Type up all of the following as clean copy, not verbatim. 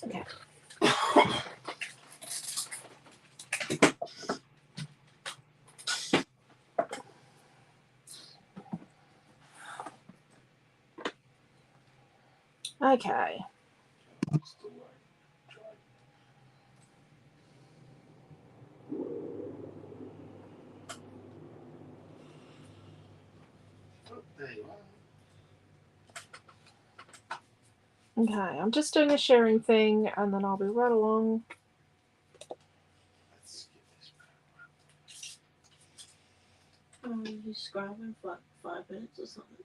Okay. Okay. Okay, I'm just doing a sharing thing and then I'll be right along. You scribing for like 5 minutes or something?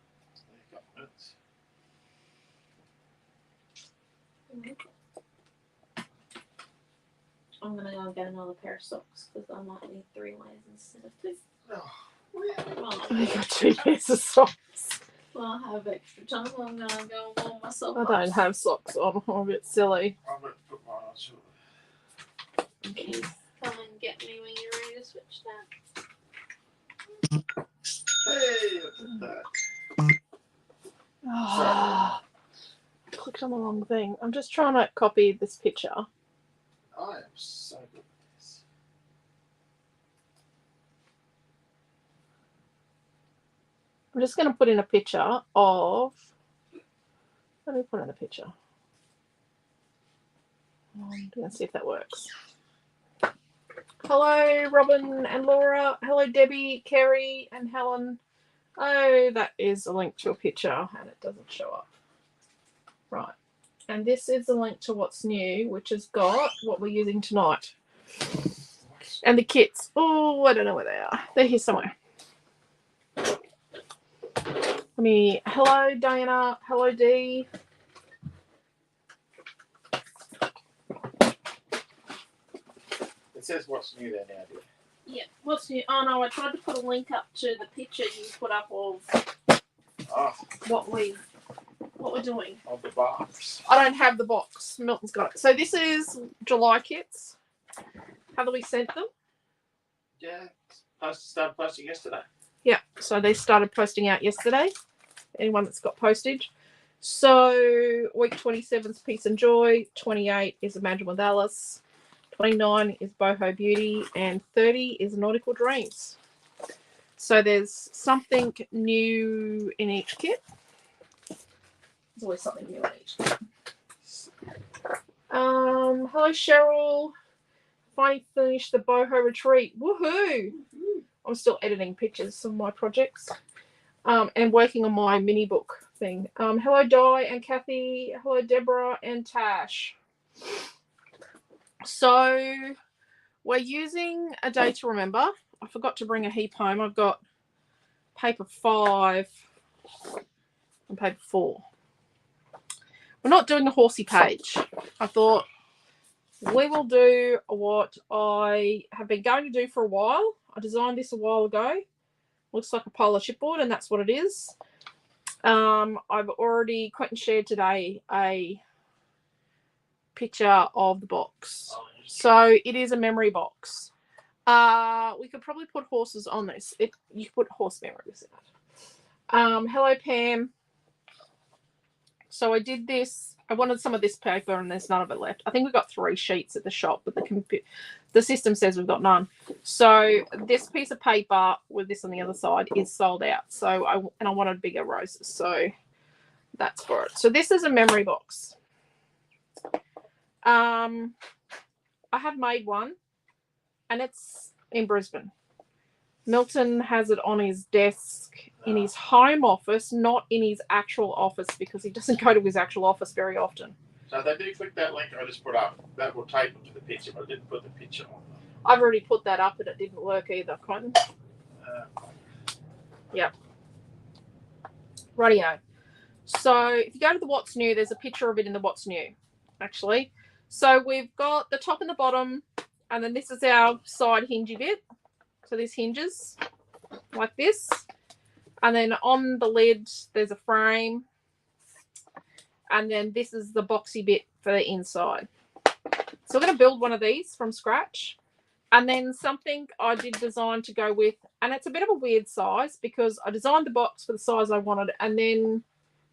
I'm gonna go and get another pair of socks because I might need 3 layers instead of 2. I got 2 pairs of socks. Well, I have extra time. I'm gonna go and warm myself I up. don't have socks on. I'm a bit silly. I'm going to put mine on too. Please come and get me when you're ready to switch that. Hey, look at that. Oh, I clicked on the wrong thing. I'm just trying to copy this picture. I am so good at this. I'm just going to put in a picture of... Let me put in a picture. I'm going to see if that works. Hello, Robin and Laura. Hello, Debbie, Kerry, and Helen. Oh, that is a link to a picture, and it doesn't show up. Right. And this is a link to what's new, which has got what we're using tonight. And the kits. Oh, I don't know where they are. They're here somewhere. Hello, Diana. Hello, Dee. It says what's new there now, dear. Yeah, what's new? Oh no, I tried to put a link up to the picture you put up of what we're doing. Of the box. I don't have the box. Milton's got it. So this is July kits. Have we sent them? Yeah, started posting yesterday. Yeah, so they started posting out yesterday. Anyone that's got postage. So week 27 is Peace and Joy. 28 is Imagine with Alice. 29 is Boho Beauty. And 30 is Nautical Dreams. So there's something new in each kit. There's always something new in each kit. Hello, Cheryl. Finally finished the Boho Retreat. Woohoo! I'm still editing pictures of my projects. And working on my mini book thing. Hello, Di and Kathy. Hello, Deborah and Tash. So we're using a day to remember. I forgot to bring a heap home. I've got paper 5 and paper 4. We're not doing a horsey page. I thought we will do what I have been going to do for a while. I designed this a while ago. Looks like a polar chipboard, and that's what it is. I've already, Quentin shared today a picture of the box. So it is a memory box. We could probably put horses on this. You could put horse memories in it. Hello, Pam. So I did this. I wanted some of this paper, and there's none of it left. I think we've got 3 sheets at the shop, but the system says we've got none. So this piece of paper with this on the other side is sold out. So I wanted bigger roses, so that's for it. So this is a memory box. I have made one, and it's in Brisbane. Milton has it on his desk in his home office, not in his actual office, because he doesn't go to his actual office very often. So if they do click that link I just put up, that will take them to the picture, but I didn't put the picture on them. I've already put that up, and it didn't work either, Quentin. Yep. Rightio. So if you go to the What's New, there's a picture of it in the What's New, actually. So we've got the top and the bottom, and then this is our side hingy bit. So this hinges like this. And then on the lid, there's a frame. And then this is the boxy bit for the inside. So we're going to build one of these from scratch. And then something I did design to go with, and it's a bit of a weird size because I designed the box for the size I wanted. And then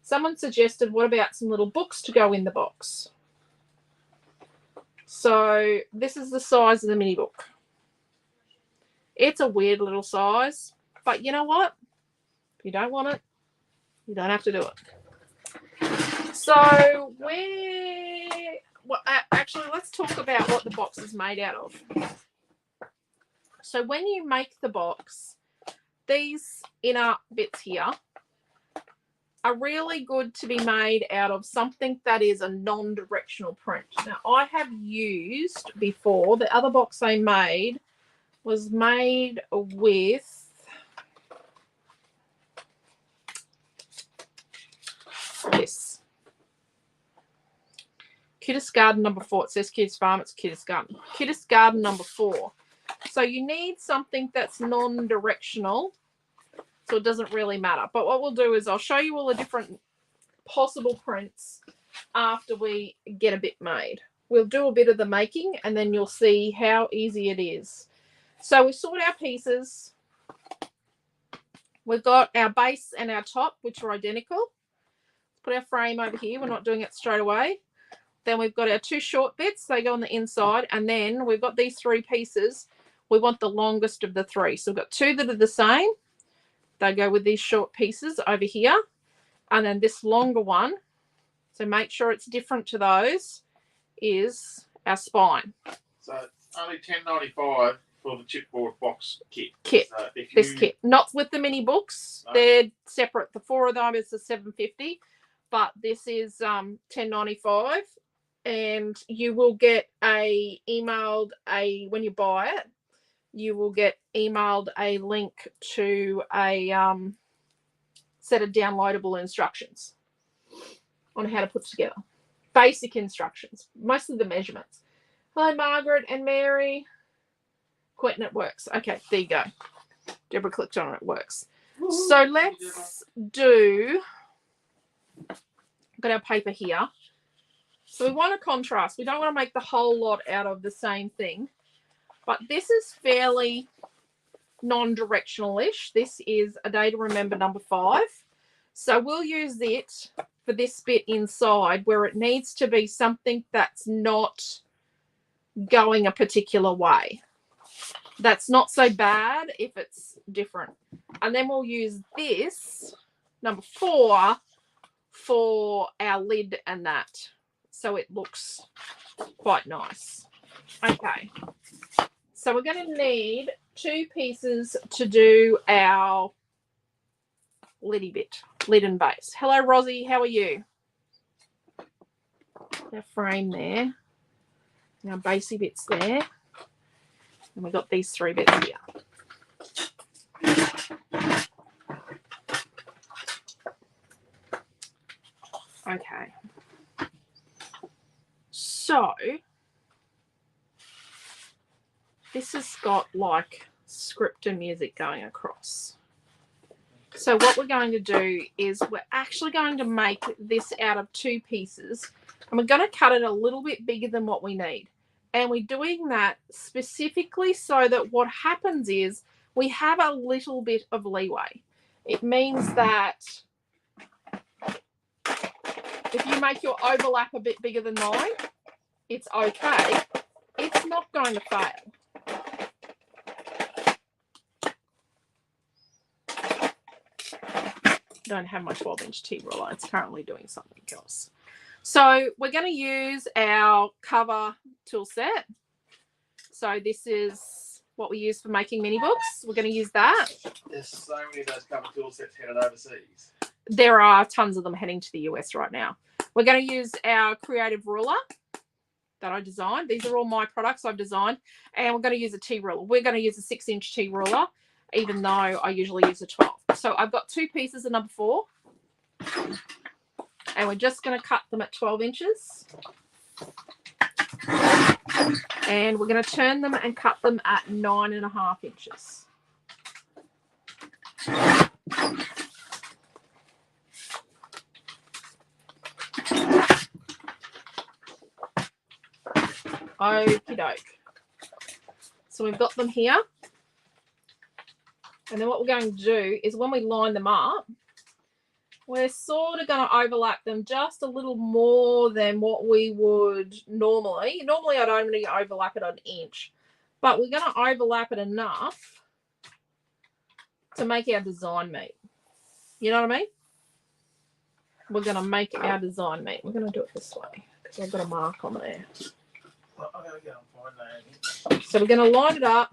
someone suggested, what about some little books to go in the box? So this is the size of the mini book. It's a weird little size, but you know what? If you don't want it, you don't have to do it. So actually, let's talk about what the box is made out of. So when you make the box, these inner bits here are really good to be made out of something that is a non-directional print. Now, I have used before, the other box I made was made with this. Cutest Garden number 4. It says Cutest Farm, it's Cutest Garden. Cutest Garden number 4. So you need something that's non-directional, so it doesn't really matter. But what we'll do is I'll show you all the different possible prints after we get a bit made. We'll do a bit of the making and then you'll see how easy it is. So we sort our pieces. We've got our base and our top, which are identical. Put our frame over here. We're not doing it straight away. Then we've got our 2 short bits. They go on the inside. And then we've got these 3 pieces. We want the longest of the 3. So we've got 2 that are the same. They go with these short pieces over here. And then this longer one, so make sure it's different to those, is our spine. So only $10.95 for the chipboard box kit. So This kit. Not with the mini books. No. They're separate. The 4 of them is the $7.50. But this is $10.95. And you will get when you buy it, you will get emailed a link to a set of downloadable instructions on how to put it together. Basic instructions, most of the measurements. Hello, Margaret and Mary. Quentin, it works. Okay, there you go. Deborah clicked on it, it works. So let's do, got our paper here. So we want a contrast. We don't want to make the whole lot out of the same thing. But this is fairly non-directional-ish. This is A Day to Remember number 5. So we'll use it for this bit inside where it needs to be something that's not going a particular way. That's not so bad if it's different. And then we'll use this, number 4, for our lid and that. So it looks quite nice. Okay. So we're going to need 2 pieces to do our liddy bit, lid and base. Hello, Rosie. How are you? Our frame there. Our basey bits there. And we've got these 3 bits here. Okay. So this has got like script and music going across. So what we're going to do is we're actually going to make this out of 2 pieces, and we're going to cut it a little bit bigger than what we need. And we're doing that specifically so that what happens is we have a little bit of leeway. It means that if you make your overlap a bit bigger than mine, it's okay. It's not going to fail. Don't have my 12-inch T-ruler. It's currently doing something else. So we're going to use our cover tool set. So this is what we use for making mini books. We're going to use that. There's so many of those cover tool sets headed overseas. There are tons of them heading to the US right now. We're going to use our creative ruler that I designed. These are all my products I've designed. And we're going to use a T-ruler. We're going to use a 6-inch T-ruler, even though I usually use a 12. So I've got 2 pieces of number 4. And we're just going to cut them at 12 inches. And we're going to turn them and cut them at 9.5 inches. Okie doke. So we've got them here. And then what we're going to do is when we line them up, we're sort of going to overlap them just a little more than what we would normally. Normally, I'd only overlap it an inch, but we're going to overlap it enough to make our design meet. You know what I mean? We're going to make our design meet. We're going to do it this way because I've got a mark on there. Well, I'm going to go and find that. So we're going to line it up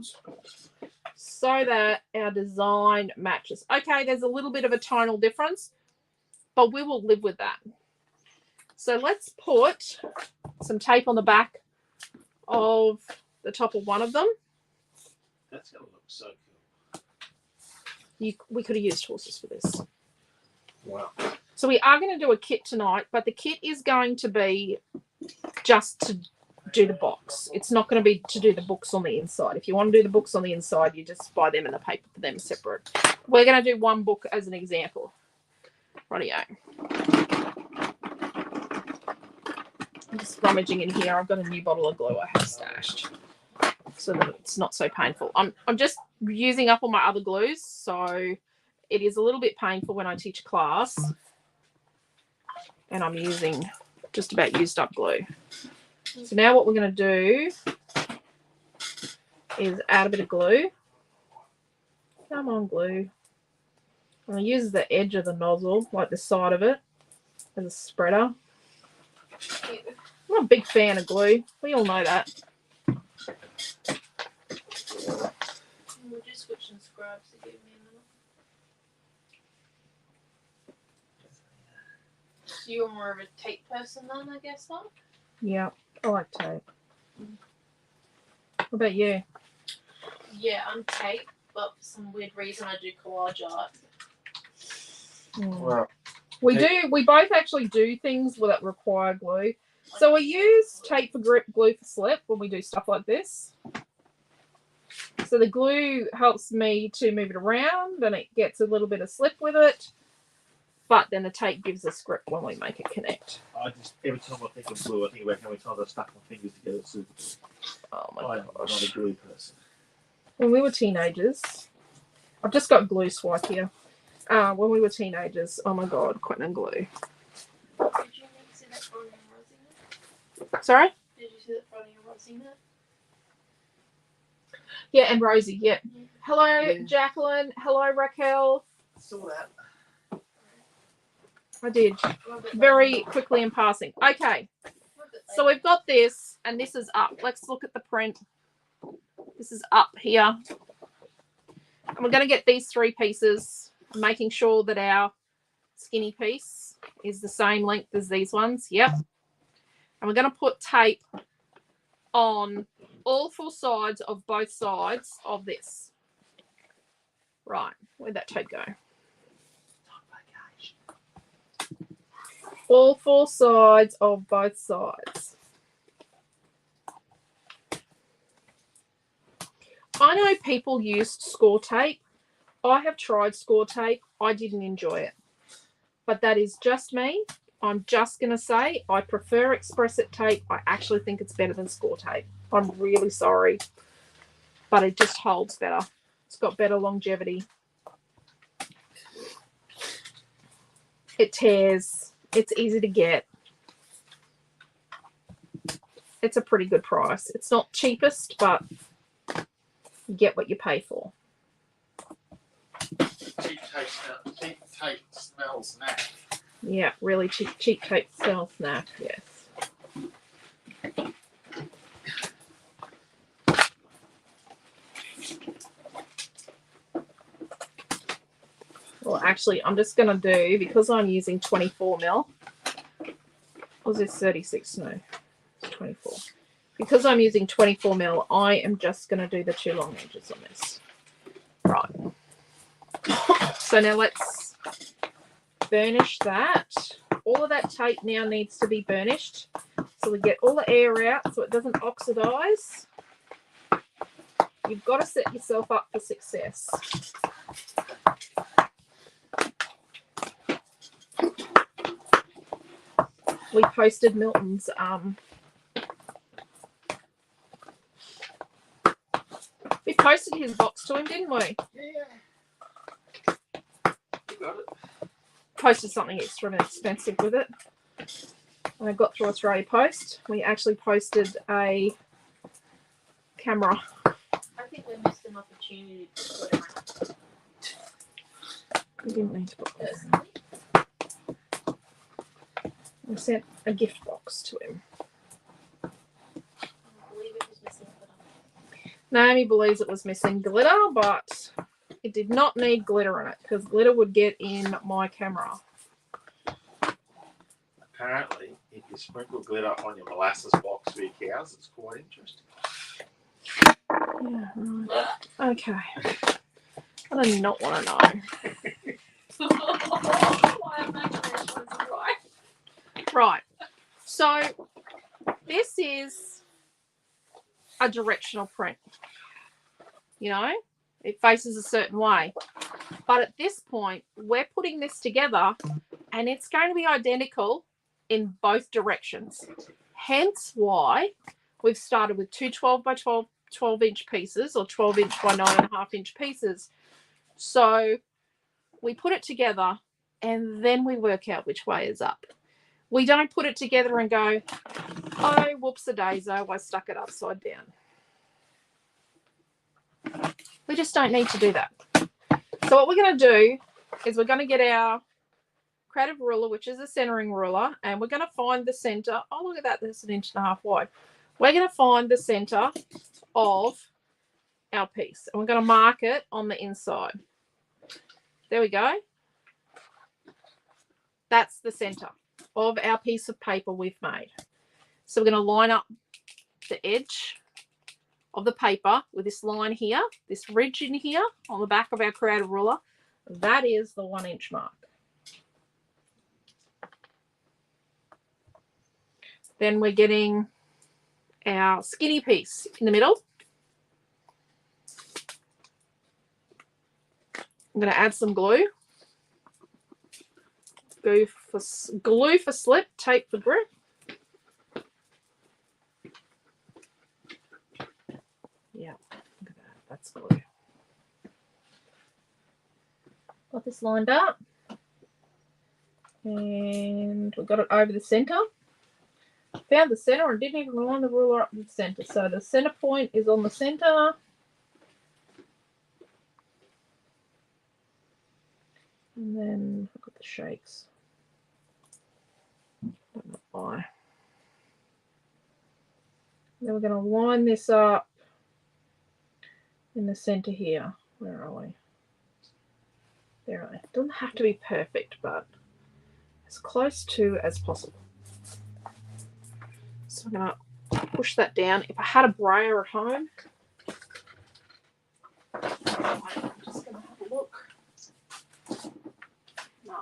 so that our design matches. Okay, there's a little bit of a tonal difference, but we will live with that. So let's put some tape on the back of the top of one of them. That's going to look so cool. We could have used horses for this. Wow. So we are going to do a kit tonight, but the kit is going to be just to do the box. It's not going to be to do the books on the inside. If you want to do the books on the inside, you just buy them and the paper for them separate. We're going to do one book as an example. Rightio. I'm just rummaging in here. I've got a new bottle of glue I have stashed so that it's not so painful. I'm just using up all my other glues, so it is a little bit painful when I teach a class and I'm using just about used up glue. So now what we're going to do is add a bit of glue. Come on, glue. I'm going to use the edge of the nozzle, like the side of it, as a spreader. I'm not a big fan of glue. We all know that. We'll just switch some scrubs to give me a minute. So you're more of a tape person then, I guess, huh? Yeah, I like tape. What about you? Yeah, I'm tape, but for some weird reason I do collage art. Well, We both actually do things that require glue. So we use tape for grip, glue for slip when we do stuff like this. So the glue helps me to move it around and it gets a little bit of slip with it. But then the tape gives us grip when we make it connect. Every time I think of glue, I think about how many times I stuck my fingers together. So Oh my I'm not gosh. a glue person. When we were teenagers, I've just got glue swipe here. When we were teenagers, oh my god, Quentin and glue. Did you see that from your Rosina? Sorry? Did you see that from your Rosina? Yeah, and Rosie, yeah. Yeah. Hello, Yeah. Jacqueline. Hello, Raquel. Saw that. I did. Very quickly in passing. Okay, so we've got this, and this is up. Let's look at the print. This is up here. And we're going to get these three pieces, making sure that our skinny piece is the same length as these ones. Yep. And we're going to put tape on all four sides of both sides of this. Right, where'd that tape go? All four sides of both sides. I know people used score tape. I have tried score tape. I didn't enjoy it. But that is just me. I'm just going to say I prefer Express It tape. I actually think it's better than score tape. I'm really sorry. But it just holds better. It's got better longevity. It tears. It's easy to get. It's a pretty good price. It's not cheapest, but you get what you pay for. Cheap tape smells naff. Yeah, really cheap tape smells naff, yes. Well, actually, I'm just going to do, because I'm using 24 mil. Was this 36? No, it's 24. Because I'm using 24 mil, I am just going to do the two long edges on this. Right. So now let's burnish that. All of that tape now needs to be burnished. So we get all the air out so it doesn't oxidize. You've got to set yourself up for success. We posted Milton's we posted his box to him, didn't we? Yeah. You got it. posted something extremely expensive with it. And I got through Australia Post. We actually posted a camera. I think we missed an opportunity to put it on. We didn't need to put it. Personally. I sent a gift box to him. I believe it was missing glitter. Naomi believes it was missing glitter, but it did not need glitter in it because glitter would get in my camera. Apparently, if you sprinkle glitter on your molasses box for your cows, it's quite interesting. Yeah, right. Okay. I do not want to know. Why imagination is right. Right. So this is a directional print. You know, it faces a certain way. But at this point, we're putting this together and it's going to be identical in both directions. Hence why we've started with two 12 by 12 inch pieces or 12 inch by 9.5 inch pieces. So we put it together and then we work out which way is up. We don't put it together and go, oh, whoops-a-daisy, I stuck it upside down. We just don't need to do that. So what we're going to do is we're going to get our creative ruler, which is a centering ruler, and we're going to find the center. Oh, look at that. That's 1.5 inches wide. We're going to find the center of our piece, and we're going to mark it on the inside. There we go. That's the center of our piece of paper we've made. So we're going to line up the edge of the paper with this line here, this ridge in here on the back of our creative ruler. That is the 1 inch mark. Then we're getting our skinny piece in the middle. I'm going to add some glue. Glue for slip, tape for grip. Yeah, look at that. That's glue. Got this lined up. And we've got it over the center. Found the center and didn't even line the ruler up to the center. So the center point is on the center. And then I've got the shakes. Don't know why. Then we're going to line this up in the center here. Where are we? There we are. It doesn't have to be perfect, but as close to as possible. So I'm going to push that down. If I had a brayer at home, I'm just going to have a look. No.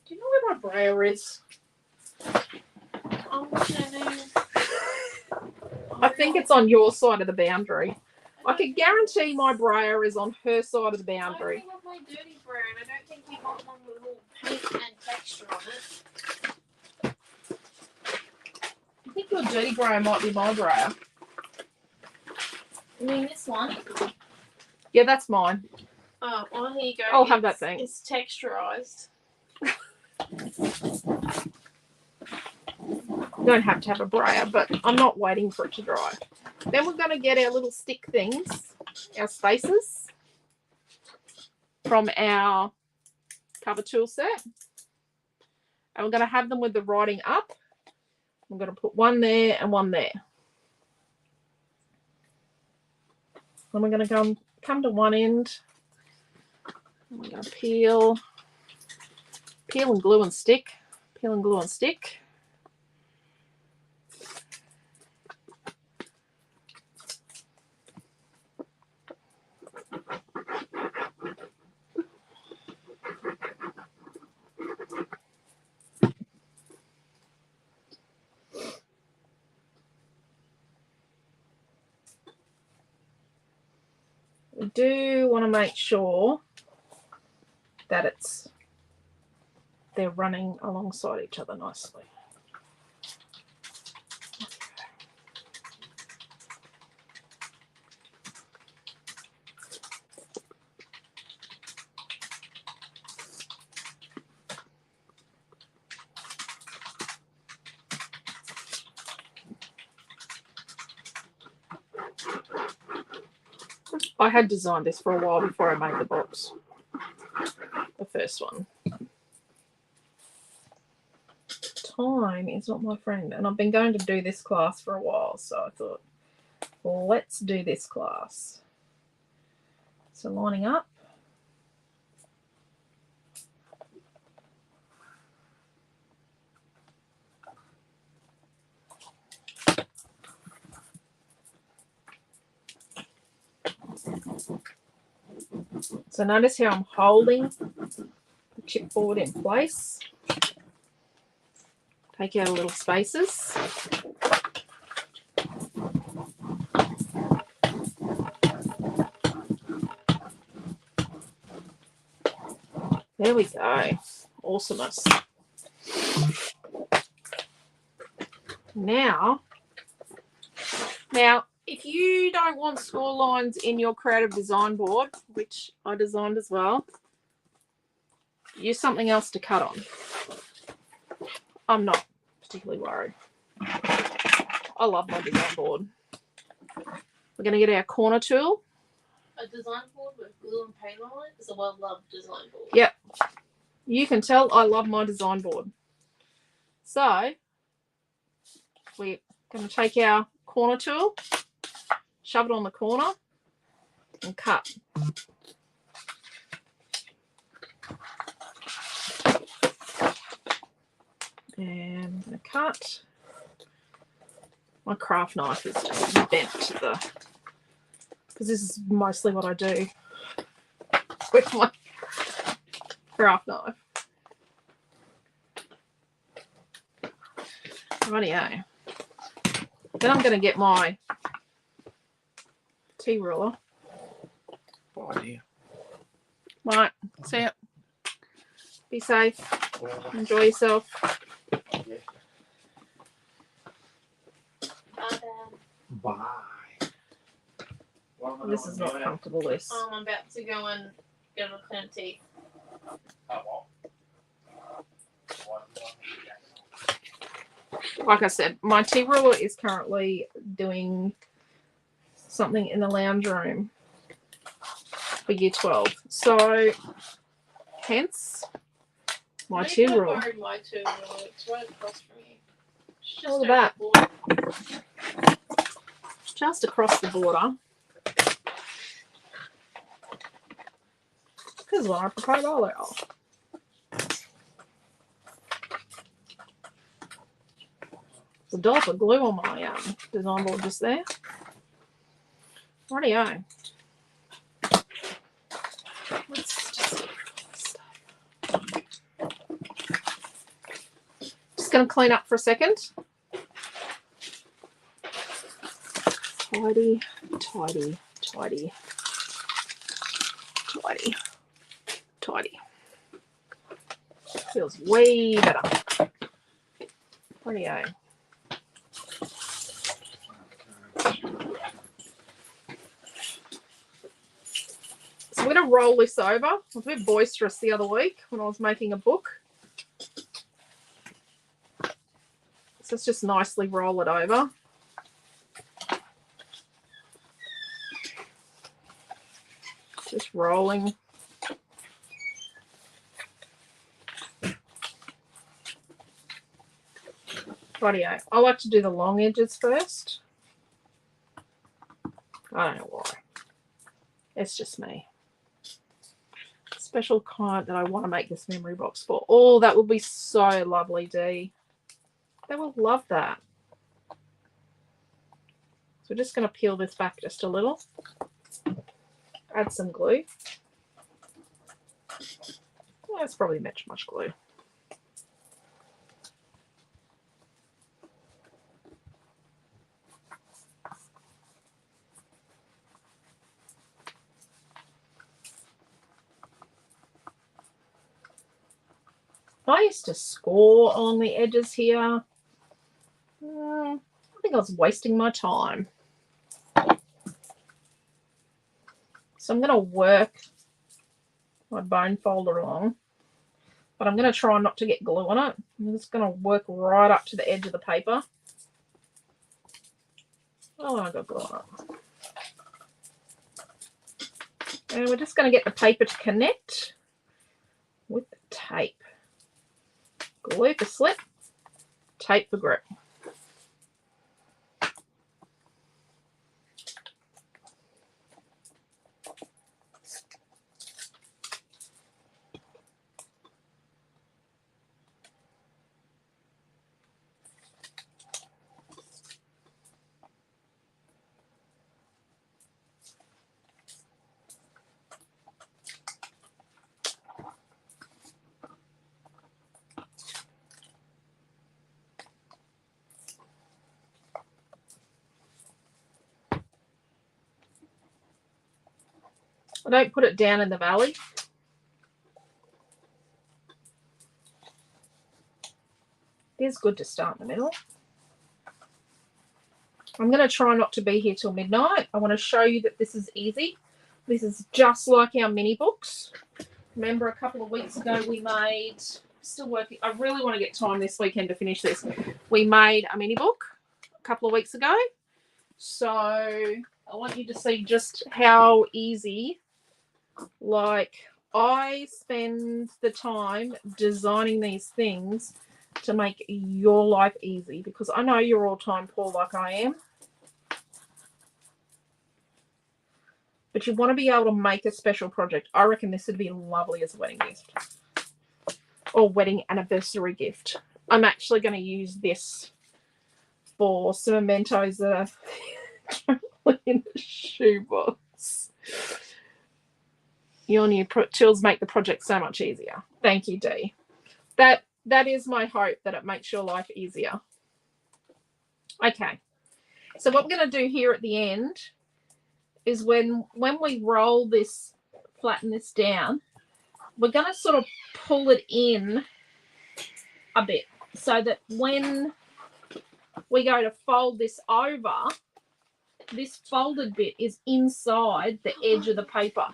Do you know where my brayer is? I'm looking. I think it's on your side of the boundary. I can guarantee my brayer is on her side of the boundary. I don't think I've my dirty brayer, and I don't think we got one with a little paint and texture on it. I think your dirty brayer might be my brayer. You mean this one? Yeah, that's mine. Oh, well, here you go. I'll have that thing. It's texturized. You don't have to have a brayer, but I'm not waiting for it to dry. Then we're going to get our little stick things, our spacers, from our cover tool set. And we're going to have them with the writing up. I'm going to put one there and one there. And we're going to come to one end. And we're going to peel and glue and stick. Peel and glue and stick. We do want to make sure that they're running alongside each other nicely. I had designed this for a while before I made the box. The first one. Time is not my friend, and I've been going to do this class for a while, so I thought, well, let's do this class. So lining up. So notice how I'm holding the chipboard in place. Take out a little spaces. There we go. Awesomeness. Now, if you don't want score lines in your creative design board, which I designed as well, use something else to cut on. I'm not particularly worried. I love my design board. We're going to get our corner tool. A design board with glue and paint on it is a well-loved design board. Yep. You can tell I love my design board. So, we're going to take our corner tool, shove it on the corner, and cut. And I'm going to cut. My craft knife is just bent to the, because this is mostly what I do with my craft knife. Rightio. Then I'm going to get my T-ruler. Oh dear. Right, see it. Be safe. Enjoy yourself. Yeah. Bye. Bye. Well, This is not comfortable, this. I'm about to go and get a clean teeth. Like I said, my T-ruler is currently doing something in the lounge room for year 12. So, hence, my T-ruler. My T-ruler. It's right across from you. Look at that. Just across the border. Because when I prepared all that off. There's a dollop of glue on my design board just there. Rightio. Let's just going to clean up for a second. Tidy, tidy, tidy, tidy, tidy. Feels way better. Rightio. So I'm going to roll this over. I was a bit boisterous the other week when I was making a book. So let's just nicely roll it over. Just rolling. Rightio. I like to do the long edges first. I don't know why. It's just me. Special client that I want to make this memory box for. Oh, that would be so lovely, Dee. They will love that. So we're just going to peel this back just a little. Add some glue. Well, that's probably much glue. I used to score on the edges here. I think I was wasting my time. So I'm going to work my bone folder along, but I'm going to try not to get glue on it. I'm just going to work right up to the edge of the paper. Oh, I got glue on it. And we're just going to get the paper to connect with the tape. Glue for slip, tape for grip. I don't put it down in the valley. It is good to start in the middle. I'm going to try not to be here till midnight. I want to show you that this is easy. This is just like our mini books. Remember a couple of weeks ago we made, still working, I really want to get time this weekend to finish this. We made a mini book a couple of weeks ago. So I want you to see just how easy, like I spend the time designing these things to make your life easy, because I know you're all time poor like I am. But you want to be able to make a special project. I reckon this would be lovely as a wedding gift or wedding anniversary gift. I'm actually going to use this for some mementos that are currently in the shoebox. Your new tools make the project so much easier. Thank you, Dee. That is my hope, that it makes your life easier. Okay. So what we're going to do here at the end is when we roll this, flatten this down, we're going to sort of pull it in a bit so that when we go to fold this over, this folded bit is inside the edge of the paper.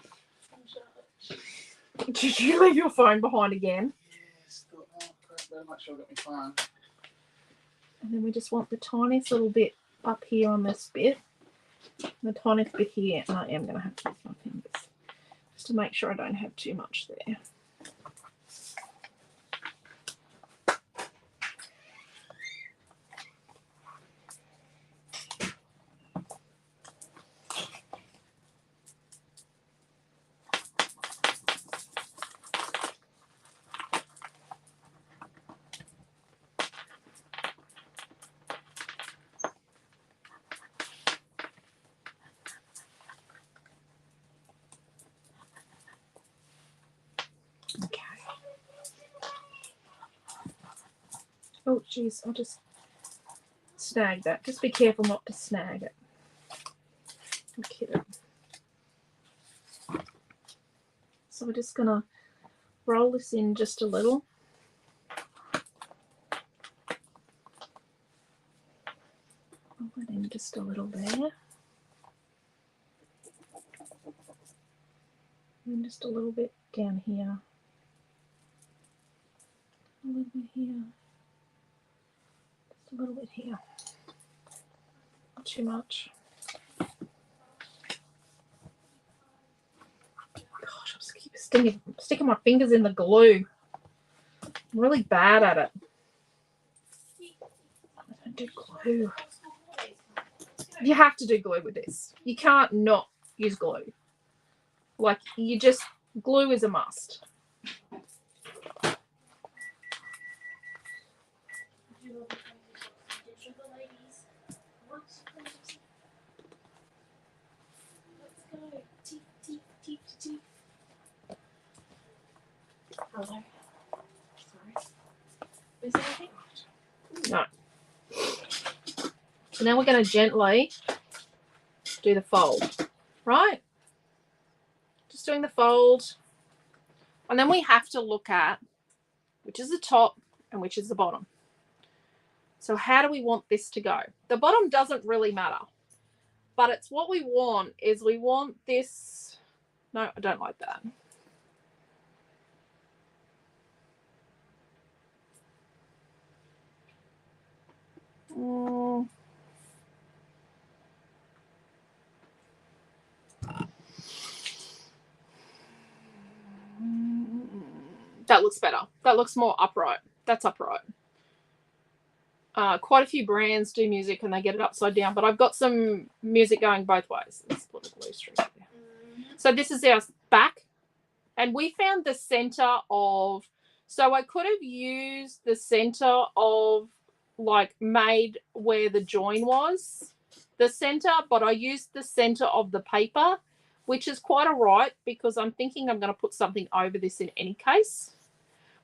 Did you leave your phone behind again? Yes, better make sure I got my phone. And then we just want the tiniest little bit up here on this bit. The tiniest bit here, and I am going to have to use my fingers just to make sure I don't have too much there. Okay. Oh, geez, I'll just snag that. Just be careful not to snag it. Okay. So we're just going to roll this in just a little. Roll it in just a little there. And just a little bit down here. A little bit here. Just a little bit here. Not too much. Gosh, I just keep sticking my fingers in the glue. I'm really bad at it. I don't do glue. You have to do glue with this. You can't not use glue. Like, you just, glue is a must. Hello. Sorry. Is there anything? No. So now we're going to gently do the fold, right? Just doing the fold. And then we have to look at which is the top and which is the bottom. So how do we want this to go? The bottom doesn't really matter, but it's what we want is we want this. No, I don't like that. that looks better. That looks more upright. That's upright. Quite a few brands do music and they get it upside down, but I've got some music going both ways. Let's put a glue strip there. So this is our back, and we found the center of, so I could have used the center of, like, made where the join was the center, but I used the center of the paper, which is quite all right because I'm thinking I'm going to put something over this in any case.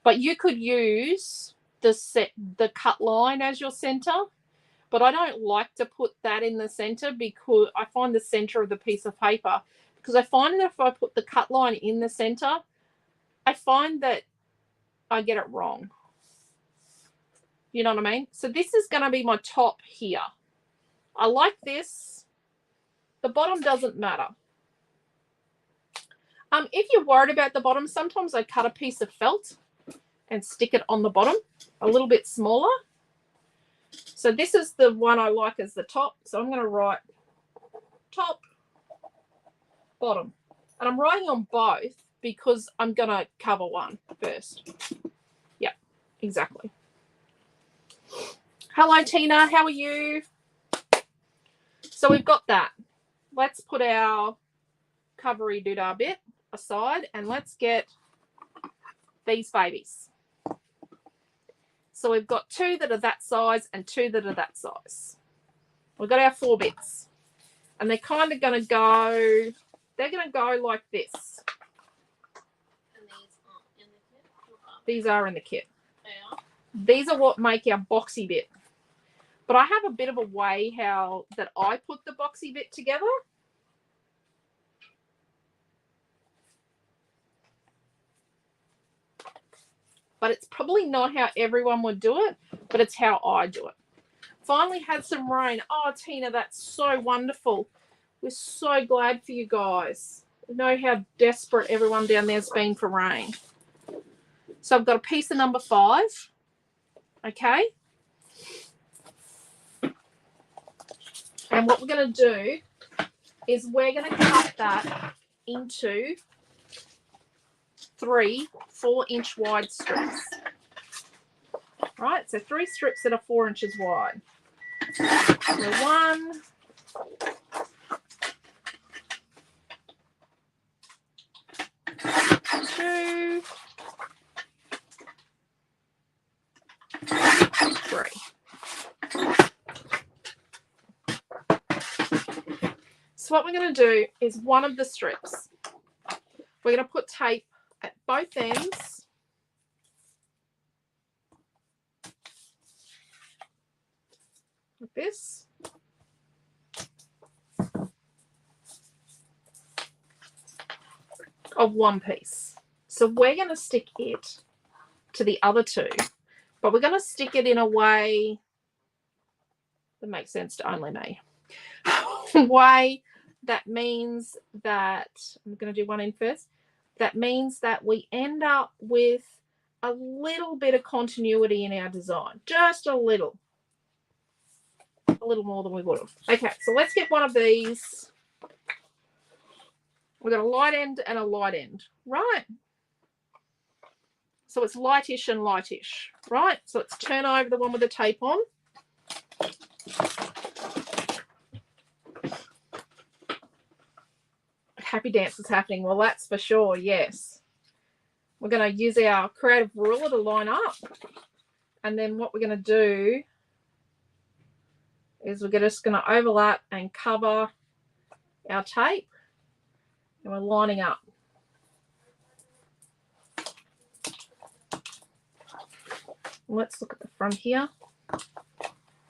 But you could use the cut line as your center, but I don't like to put that in the center because I find the center of the piece of paper, because I find that if I put the cut line in the center, I find that I get it wrong. You know what I mean? So this is going to be my top here. I like this. The bottom doesn't matter. If you're worried about the bottom, sometimes I cut a piece of felt and stick it on the bottom a little bit smaller. So this is the one I like as the top. So I'm going to write top, bottom. And I'm writing on both because I'm going to cover one first. Yeah, exactly. Hello, Tina. How are you? So we've got that. Let's put our covery doodah bit aside and let's get these babies. So we've got two that are that size and two that are that size. We've got our 4 bits. And they're kind of going to go, they're going to go like this. And these aren't in the kit? These are in the kit. They are? These are what make our boxy bit. But I have a bit of a way how that I put the boxy bit together. But it's probably not how everyone would do it, but it's how I do it. Finally had some rain. Oh, Tina, that's so wonderful. We're so glad for you guys. We know how desperate everyone down there's been for rain. So I've got a piece of number 5. Okay. And what we're going to do is we're going to cut that into 3 4-inch wide strips. Right, so 3 strips that are 4 inches wide. So 1, 2, 3. So what we're going to do is one of the strips, we're going to put tape at both ends. Like this. Of one piece. So we're going to stick it to the other 2, but we're going to stick it in a way that makes sense to only me. Way that means that, I'm going to do one in first. That means that we end up with a little bit of continuity in our design. Just a little more than we would have. Okay, so let's get one of these. We've got a light end and a light end, right? So it's lightish and lightish, right? So let's turn over the one with the tape on. Happy dance is happening. Well, that's for sure, yes. We're going to use our creative ruler to line up. And then what we're going to do is we're just going to overlap and cover our tape. And we're lining up. Let's look at the front here.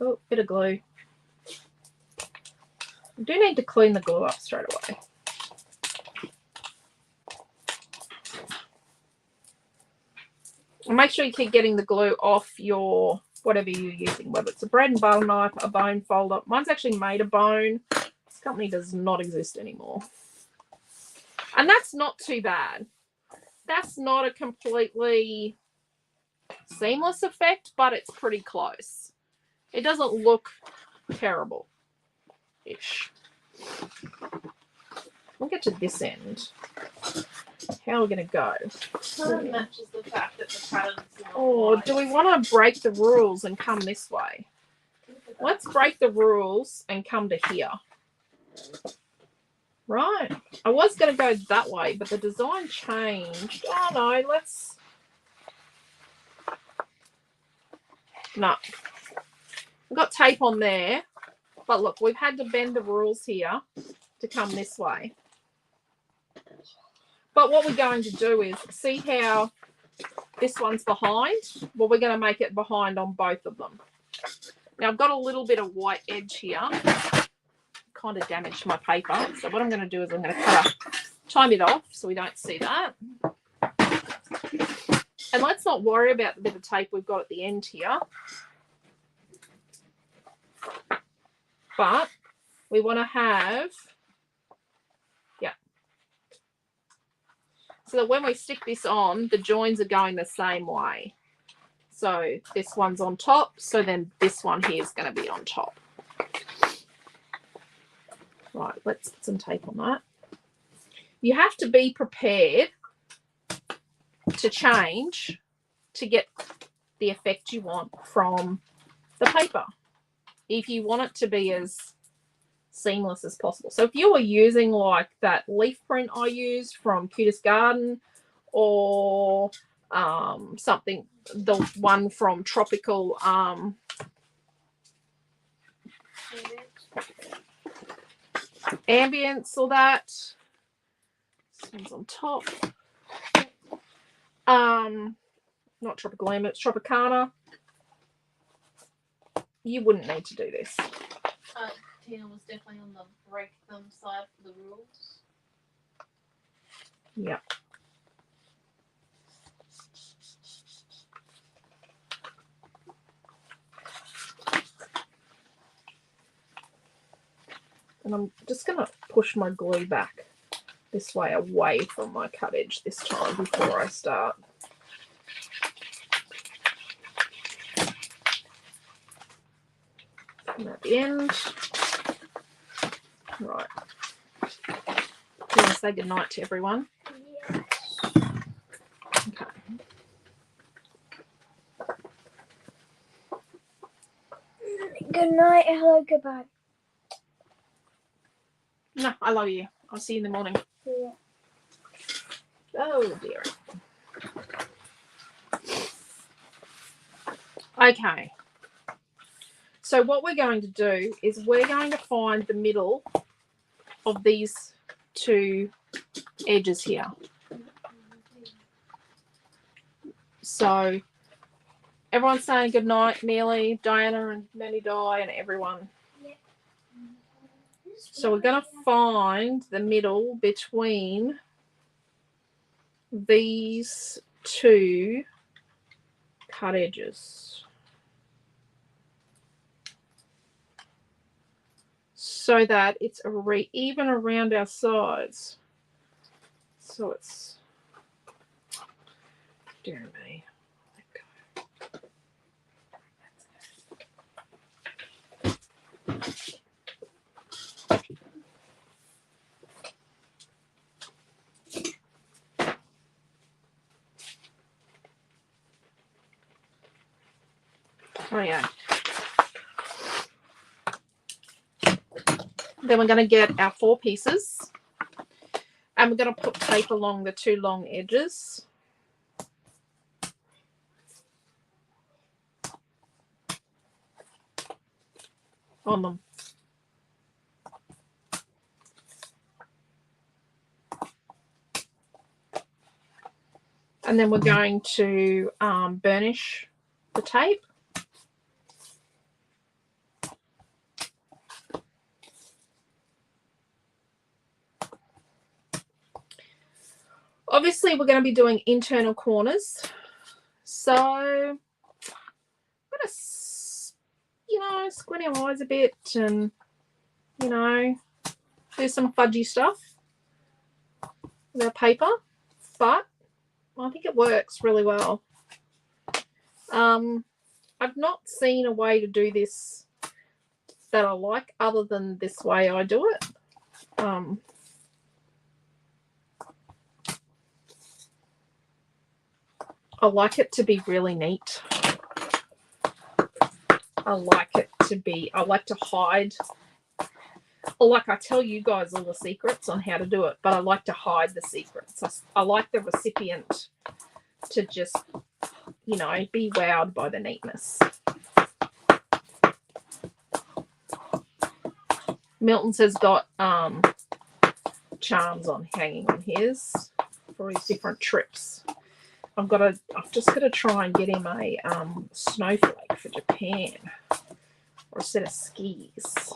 Oh, bit of glue. I do need to clean the glue up straight away. And make sure you keep getting the glue off your whatever you're using, whether it's a bread and butter knife, a bone folder. Mine's actually made of bone. This company does not exist anymore. And that's not too bad. That's not a completely seamless effect, but it's pretty close. It doesn't look terrible-ish. We'll get to this end. How are we going to go? Kind of matches the fact that the pattern's not Or white. do we want to break the rules and come this way? Let's break the rules and come to here. Right. I was going to go that way, but the design changed. Oh, no. Let's... No. We've got tape on there. But look, we've had to bend the rules here to come this way. But what we're going to do is, see how this one's behind? Well, we're going to make it behind on both of them. Now, I've got a little bit of white edge here. Kind of damaged my paper. So what I'm going to do is I'm going to time it off so we don't see that. And let's not worry about the bit of tape we've got at the end here. But we want to have, yeah. So that when we stick this on, the joins are going the same way. So this one's on top, so then this one here is going to be on top. Right, let's put some tape on that. You have to be prepared to change to get the effect you want from the paper, if you want it to be as seamless as possible. So if you were using like that leaf print I used from Cutest Garden, or something, the one from Tropical Ambience, or that, this one's on top, not Tropical Ambience, Tropicana, you wouldn't need to do this. Tina was definitely on the break them side for the rules. Yeah. And I'm just going to push my glue back this way, away from my cut edge this time before I start. And at the end. Right. Can I say goodnight to everyone? Yes. Okay. Good night. Hello. Goodbye. No, I love you. I'll see you in the morning. Yeah. Oh, dear. Okay. So what we're going to do is we're going to find the middle of these two edges here. So everyone's saying goodnight, Neely, Diana and Manny Di and everyone. So we're going to find the middle between these two cut edges, so that it's even around our sides. So it's, dear me. Oh yeah. Then we're going to get our 4 pieces, and we're going to put tape along the 2 long edges. On them. And then we're going to burnish the tape. Obviously, we're going to be doing internal corners. So I'm going to, you know, squint our eyes a bit and, you know, do some fudgy stuff with our paper. But I think it works really well. I've not seen a way to do this that I like other than this way I do it. I like it to be really neat. I like to hide. Like I tell you guys all the secrets on how to do it, but I like to hide the secrets. I like the recipient to just, you know, be wowed by the neatness. Milton's has got charms on hanging on his for his different trips. I've just got to try and get him a snowflake for Japan or a set of skis.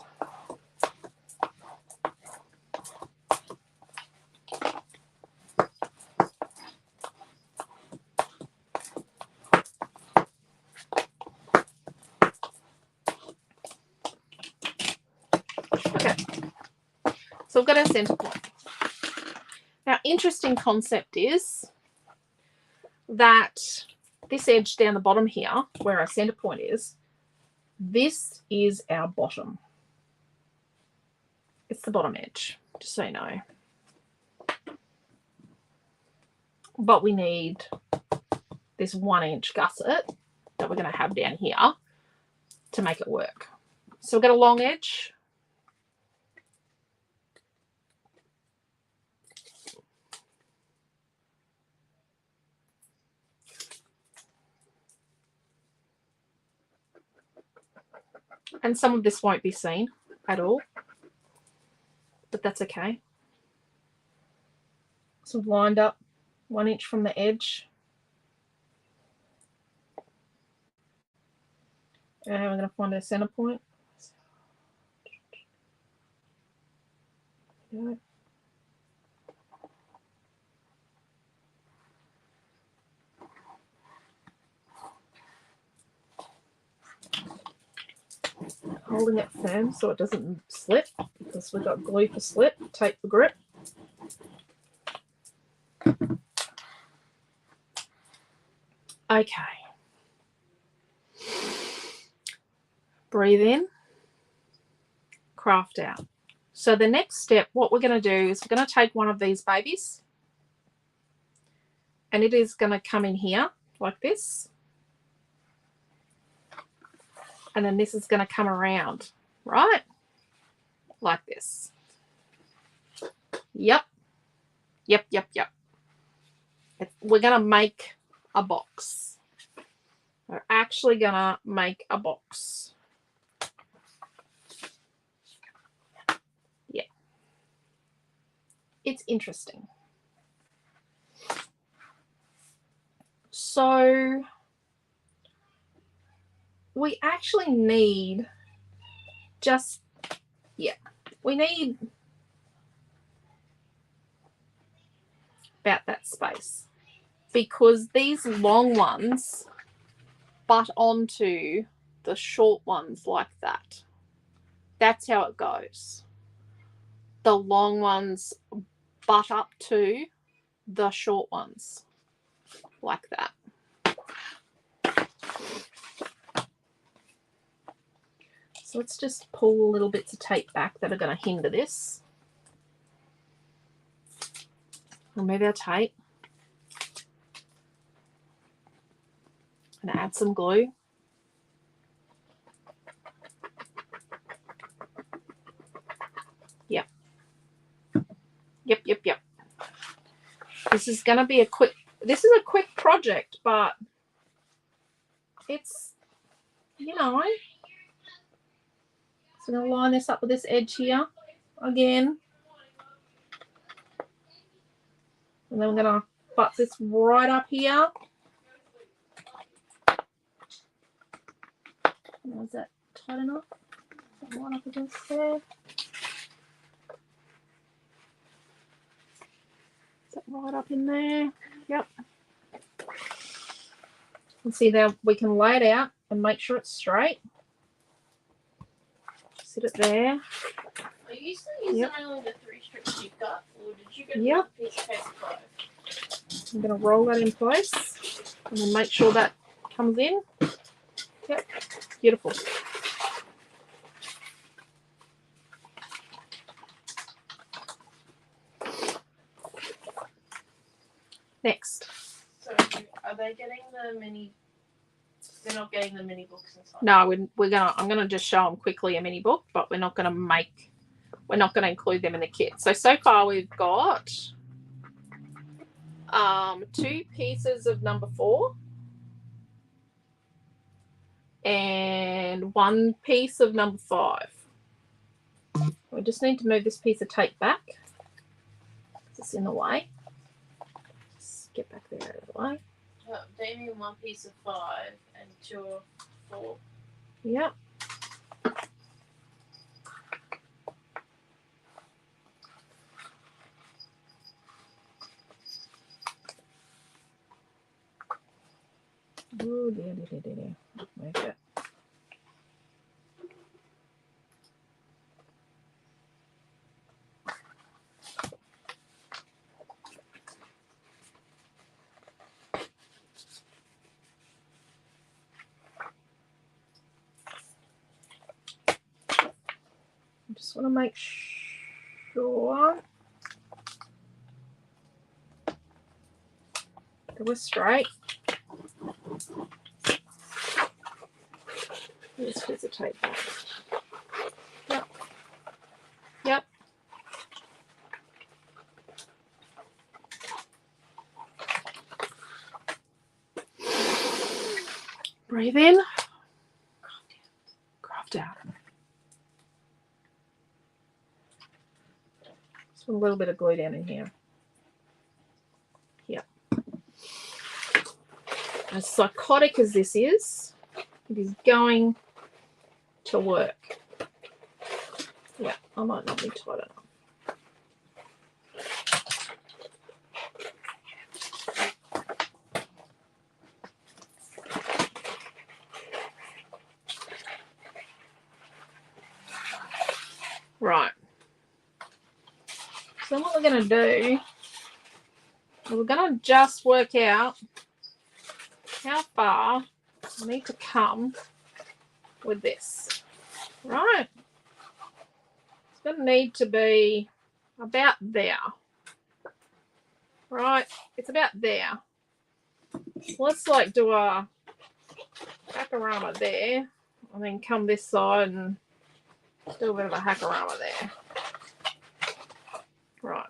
Okay, so we've got our center point. Now, interesting concept is that this edge down the bottom here, where our center point is, this is our bottom. It's the bottom edge, just so you know. But we need this 1 inch gusset that we're going to have down here to make it work. So we've got a long edge. And some of this won't be seen at all, but that's okay. So we've lined up 1 inch from the edge. And we're going to find our center point. Good. Holding it firm so it doesn't slip, because we've got glue for slip, tape for grip. Okay. Breathe in, craft out. So the next step, what we're going to do is we're going to take one of these babies, and it is going to come in here like this. And then this is going to come around, right? Like this. Yep. Yep, yep, yep. We're going to make a box. We're actually going to make a box. Yeah. It's interesting. So we actually need we need about that space, because these long ones butt onto the short ones like that. That's how it goes. The long ones butt up to the short ones like that. So let's just pull little bits of tape back that are going to hinder this. Remove our tape. And add some glue. Yep. Yep, yep, yep. This is going to be a quick project, but it's, you know, so I'm going to line this up with this edge here again. And then we're going to butt this right up here. Is that tight enough? Is that right up against there? Is that right up in there? Yep. And see, there we can lay it out and make sure it's straight. Sit it there. Are you still using only the 3 strips you've got, or did you get a piece of paper 5? I'm going to roll that in place and then make sure that comes in. Yep, beautiful. Next. So are they they getting the mini? They're not getting the mini books inside. No, I'm gonna just show them quickly a mini book, but we're not gonna include them in the kit. So far we've got 2 pieces of number 4 and 1 piece of number 5. We just need to move this piece of tape back because it's in the way. Just get back there out of the way. Damien 1 piece of 5 and 2 of 4. Yep. Oh dear. Make it. I just want to make sure that we're straight. This piece of tape back. Yep. Breathe in. Graft out. Just a little bit of glue down in here. Yep. As psychotic as this is, it is going to work. Yeah, I might not be tight enough. Right. So what we're going to do, we're going to just work out how far I need to come with this. Right. It's going to need to be about there. Right. It's about there. So let's like do a hackorama there and then come this side and do a bit of a hackorama there. Right.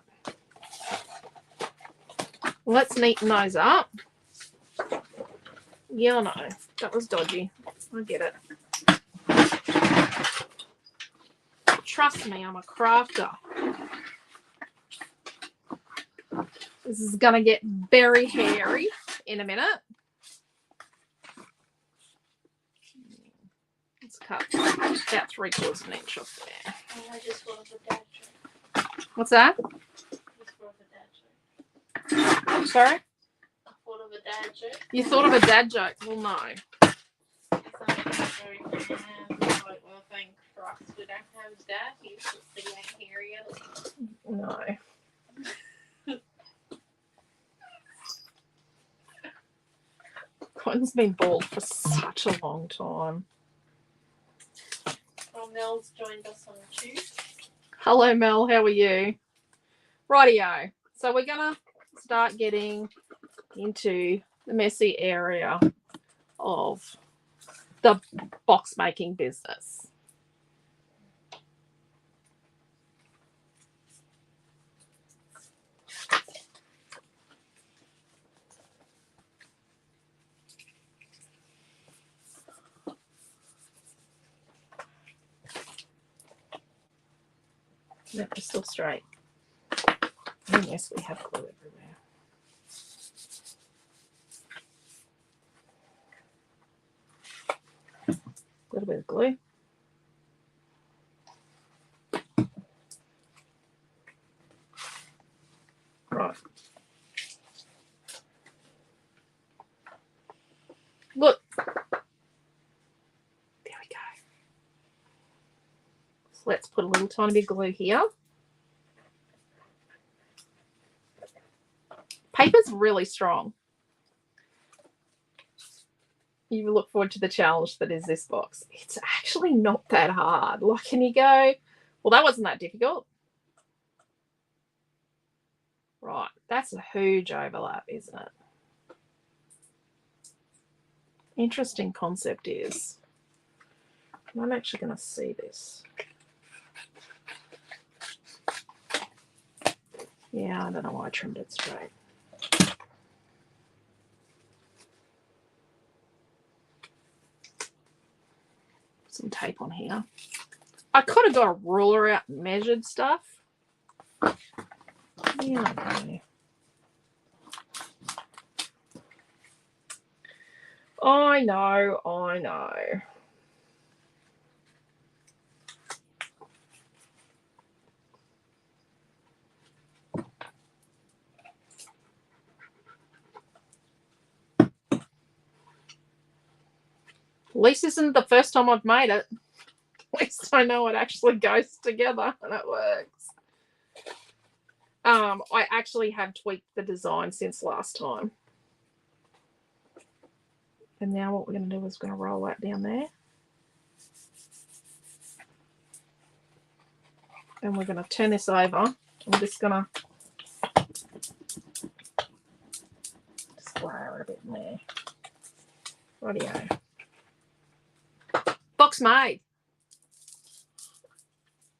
Let's neaten those up. Yeah, I know. That was dodgy. I get it. Trust me, I'm a crafter. This is going to get very hairy in a minute. Let's cut about 3/4 of an inch off there. I just thought of a dad joke. What's that? Just thought of a dad joke. Sorry? I thought of a dad joke. You thought of a dad joke? Well, no. Something very like, well, thank Christ we don't have a dad. He's just the hairy other. No. Colin's been bald for such a long time. Well, Mel's joined us on Tuesday. Hello, Mel. How are you? Rightio. So we're going to start getting into the messy area of the box making business. Yep, we're still straight. And yes, we have glue everywhere. A little bit of glue. Right. Look. There we go. So let's put a little tiny bit of glue here. Paper's really strong. You look forward to the challenge that is this box. It's actually not that hard. Like, can you go, well, that wasn't that difficult. Right, that's a huge overlap, isn't it? interesting concept is, I'm actually going to see this. Yeah, I don't know why I trimmed it straight. Some tape on here. I could have got a ruler out and measured stuff. Yeah, I know. I know. At least this isn't the first time I've made it. At least I know it actually goes together and it works. I actually have tweaked the design since last time. And now what we're going to do is we're going to roll that down there. And we're going to turn this over. I'm just going to square it a bit in there. Rightio. Box made.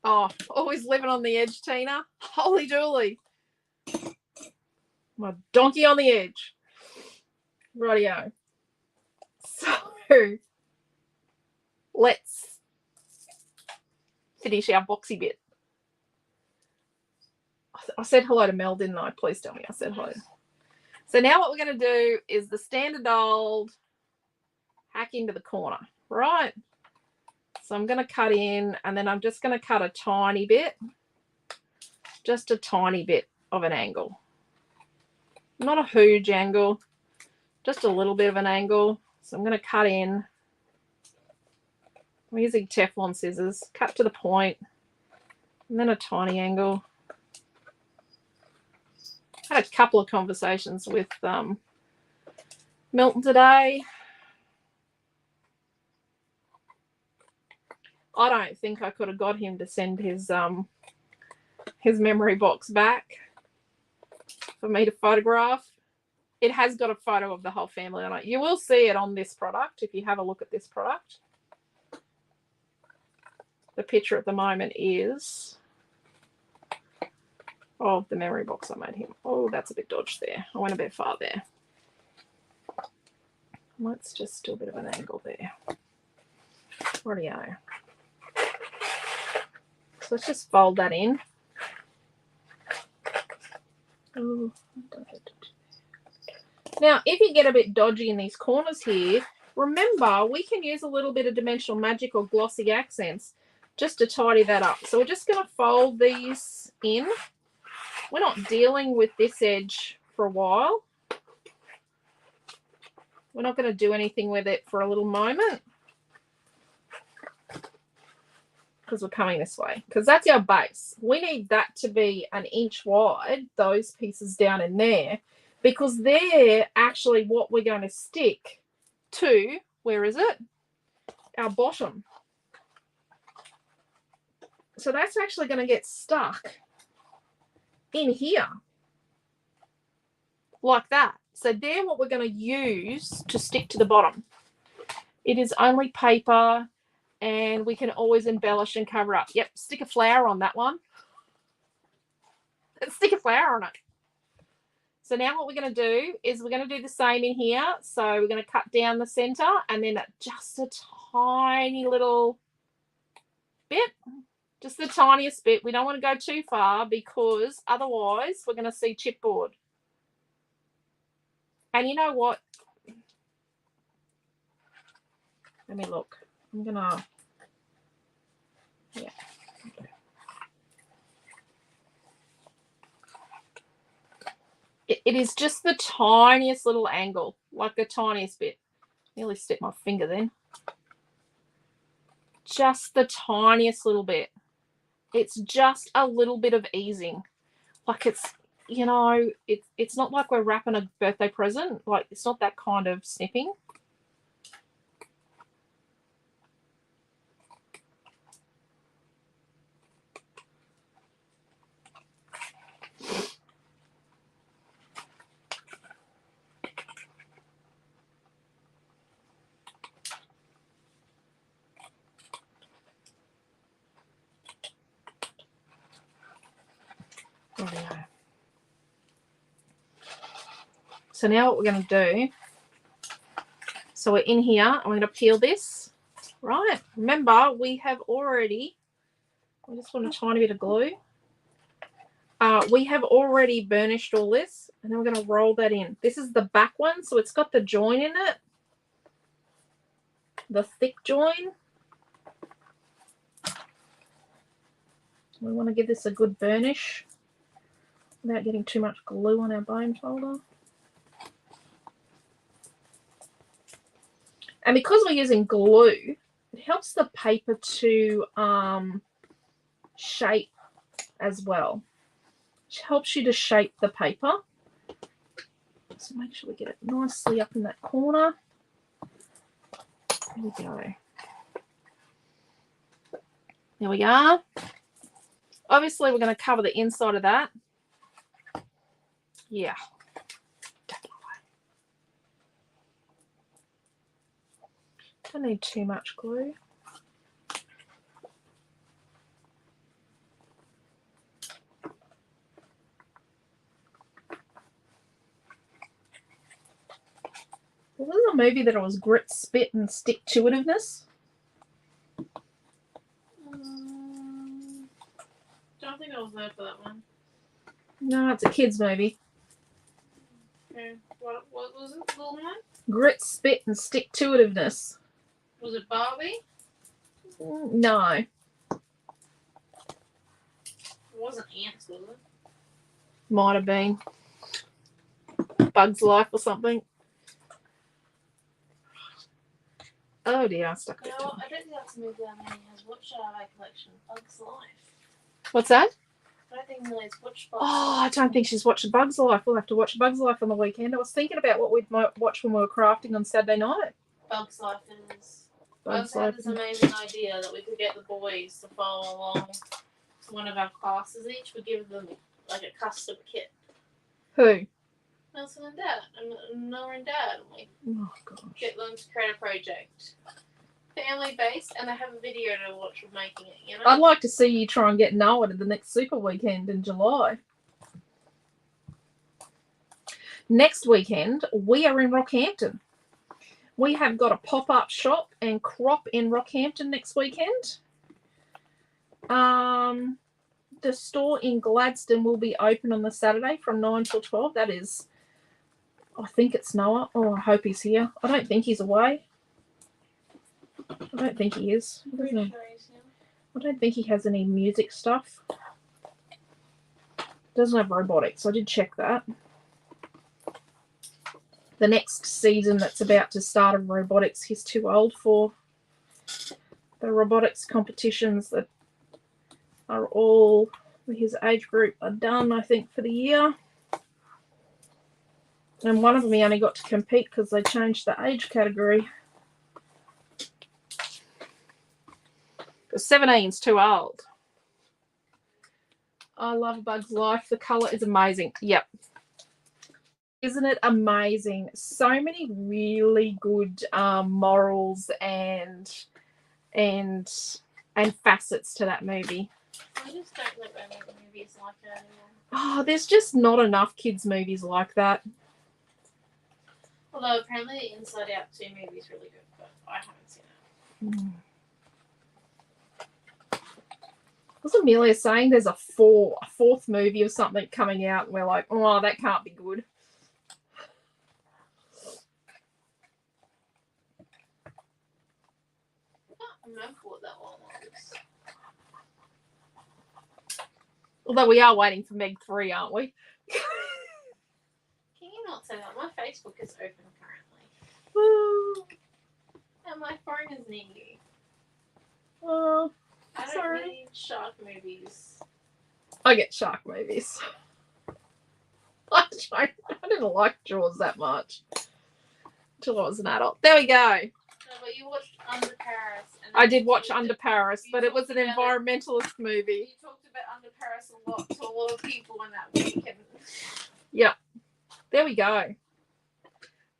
Oh, always living on the edge, Tina. Holy dooly. My donkey on the edge. Rightio. So, let's finish our boxy bit. I said hello to Mel, didn't I? Please tell me I said hello. So now what we're going to do is the standard old hack into the corner, right? So I'm going to cut in, and then I'm just going to cut a tiny bit, just a tiny bit of an angle. Not a huge angle, just a little bit of an angle. So I'm going to cut in. I'm using Teflon scissors, cut to the point, and then a tiny angle. I had a couple of conversations with Milton today. I don't think I could have got him to send his memory box back for me to photograph. It has got a photo of the whole family on it. You will see it on this product if you have a look at this product. The picture at the moment is of the memory box I made him. Oh, that's a bit dodged there. I went a bit far there. Let's just do a bit of an angle there. Rightio. So let's just fold that in. Oh, now, if you get a bit dodgy in these corners here, remember we can use a little bit of Dimensional Magic or Glossy Accents just to tidy that up. So we're just going to fold these in. We're not dealing with this edge for a while. We're not going to do anything with it for a little moment because we're coming this way, because that's our base. We need that to be an inch wide, those pieces down in there, because they're actually what we're going to stick to, where is it? Our bottom. So that's actually going to get stuck in here like that. So they're what we're going to use to stick to the bottom. It is only paper, and we can always embellish and cover up. Yep, stick a flower on that one. Let's stick a flower on it. So now what we're going to do is we're going to do the same in here. So we're going to cut down the center and then just a tiny little bit, just the tiniest bit. We don't want to go too far because otherwise we're going to see chipboard. And you know what? Let me look. I'm going to, yeah. It is just the tiniest little angle, like the tiniest bit. Nearly stepped my finger then. Just the tiniest little bit. It's just a little bit of easing. Like it's, you know, it's not like we're wrapping a birthday present. Like it's not that kind of snipping. So now what we're going to do, so we're in here, and we're going to peel this, right? Remember, we have already, I just want a tiny bit of glue. We have already burnished all this, and then we're going to roll that in. This is the back one, so it's got the join in it, the thick join. We want to give this a good burnish without getting too much glue on our bone folder. And because we're using glue, it helps the paper to shape as well. It helps you to shape the paper. So make sure we get it nicely up in that corner. There we go. There we are. Obviously, we're going to cover the inside of that. Yeah. Don't need too much glue. There was a movie that it was grit, spit, and stick-to-itiveness. Don't think I was there for that one. No, it's a kids' movie. Okay. What was it? The little one? Grit, spit, and stick-to-itiveness. Was it Barbie? No. It wasn't Ants, was it? Might have been. Bug's Life or something. Oh dear, I stuck it. I don't think that's a movie that many has watched out of our collection. Bug's Life. What's that? I don't think Millie's watched Bug's Oh, Life. I don't think she's watched Bug's Life. We'll have to watch Bug's Life on the weekend. I was thinking about what we might watch when we were crafting on Saturday night. Bug's Life is. Bug's I Life. had this amazing idea that we could get the boys to follow along to one of our classes each. We give them like a custom kit. Who? Nelson and Dad, and Noah and Dad. And we Oh gosh. get them to create a project. Family based, and they have a video to watch of making it, you know? I'd like to see you try and get Noah to the next super weekend in July. Next weekend, we are in Rockhampton. We have got a pop-up shop and crop in Rockhampton next weekend. The store in Gladstone will be open on the Saturday from 9 till 12. That is, I think it's Noah. Oh, I hope he's here. I don't think he's away. I don't think he is. Pretty sure he's here. I don't think he has any music stuff. Doesn't have robotics. I did check that. The next season that's about to start of robotics, he's too old for. The robotics competitions that are all his age group are done, I think, for the year. And one of them he only got to compete because they changed the age category. Because 17's too old. I love Bug's Life. The colour is amazing. Yep. Isn't it amazing? So many really good morals and facets to that movie. I just don't think they make movies like that anymore. Oh, there's just not enough kids' movies like that. Although apparently the Inside Out 2 movie is really good, but I haven't seen it. Was Amelia saying there's a fourth movie or something coming out, and we're like, oh, that can't be good. I can't remember what that one was. Although we are waiting for Meg 3, aren't we? Can you not say that? My Facebook is open currently. Woo. And my phone is near you. Oh, I don't sorry. need shark movies. I get shark movies. I didn't like Jaws that much until I was an adult. There we go. No, but you watched Under Paris. And I did watch Under Paris, but it was an talked about environmentalist movie. You talked about Under Paris a lot to a lot of people in that week. Yeah. There we go.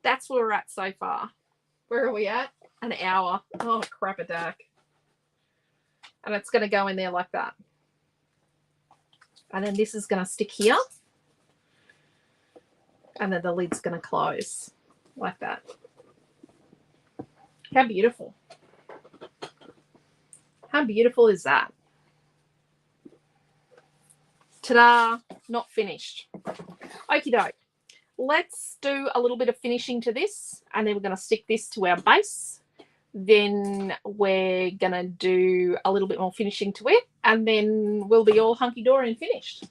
That's where we're at so far. Where are we at? An hour. Oh, crap a dack. And it's going to go in there like that. And then this is going to stick here. And then the lid's going to close like that. How beautiful. How beautiful is that? Ta-da, not finished. Okie doke. Let's do a little bit of finishing to this, and then we're going to stick this to our base. Then we're going to do a little bit more finishing to it, and then we'll be all hunky-dory and finished.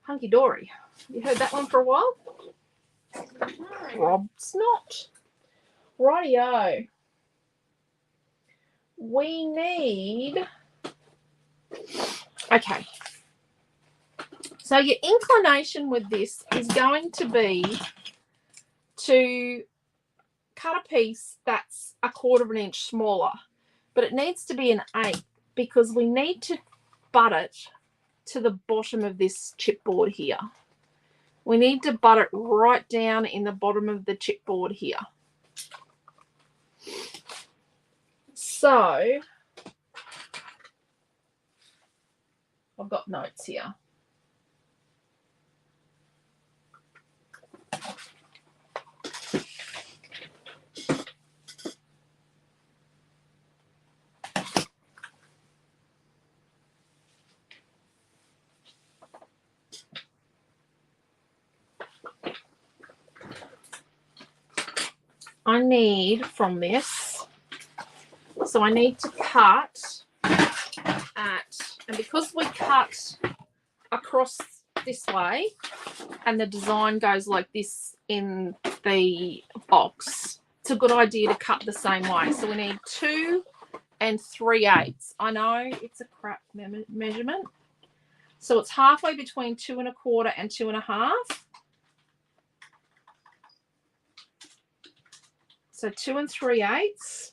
Hunky-dory. You heard that one for a while? Rob's not. Rightio. We need... Okay. So your inclination with this is going to be to cut a piece that's 1/4 inch smaller, but it needs to be an 1/8 because we need to butt it to the bottom of this chipboard here. We need to butt it right down in the bottom of the chipboard here. So I've got notes here. I need from this, so I need to cut at, and because we cut across this way and the design goes like this in the box, it's a good idea to cut the same way. So we need 2 3/8. I know it's a crap measurement. So it's halfway between 2 1/4 and 2 1/2. So 2 3/8.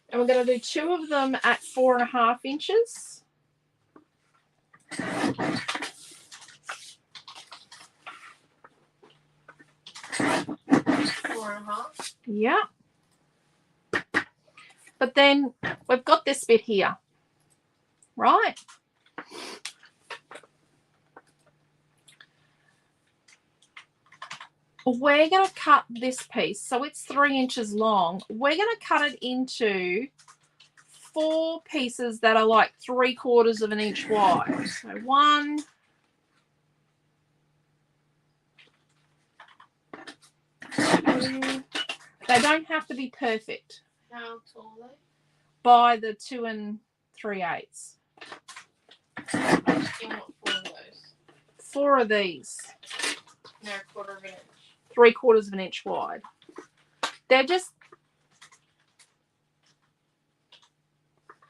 And we're going to do 2 of them at 4 1/2 inches. Four and a half. Yeah. But then we've got this bit here, right? We're going to cut this piece. So it's 3 inches long. We're going to cut it into 4 pieces that are like 3/4 inch wide. So 1, 2. They don't have to be perfect. How tall are they? By the 2 3/8. You want 4 of those? 4 of these. No, 1/4 inch. 3/4 inch wide. They're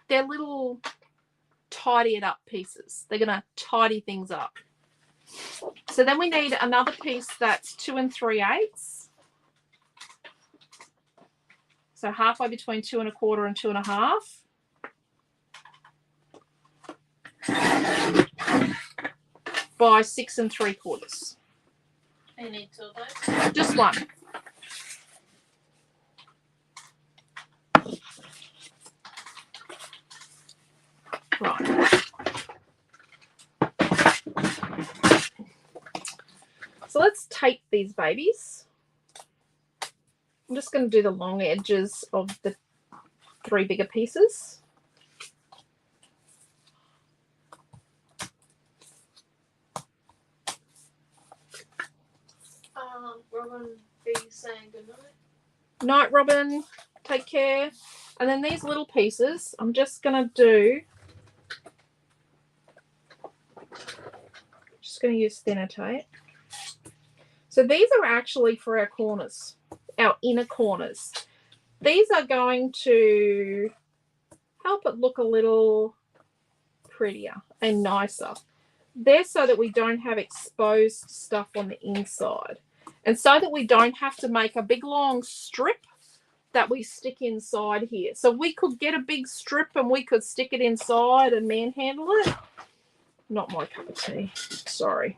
little tidy it up pieces. They're going to tidy things up. So then we need another piece that's 2 3/8. So halfway between 2 1/4 and 2 1/2. By 6 3/4. You need 2 of those? Just one. Right. So let's tape these babies. I'm just going to do the long edges of the 3 bigger pieces. Robin, be saying goodnight. Night, Robin. Take care. And then these little pieces, I'm just going to do, just going to use thinner tape. So these are actually for our corners, our inner corners. These are going to help it look a little prettier and nicer. They're so that we don't have exposed stuff on the inside. And so that we don't have to make a big long strip that we stick inside here. So we could get a big strip and we could stick it inside and manhandle it. Not my cup of tea. Sorry.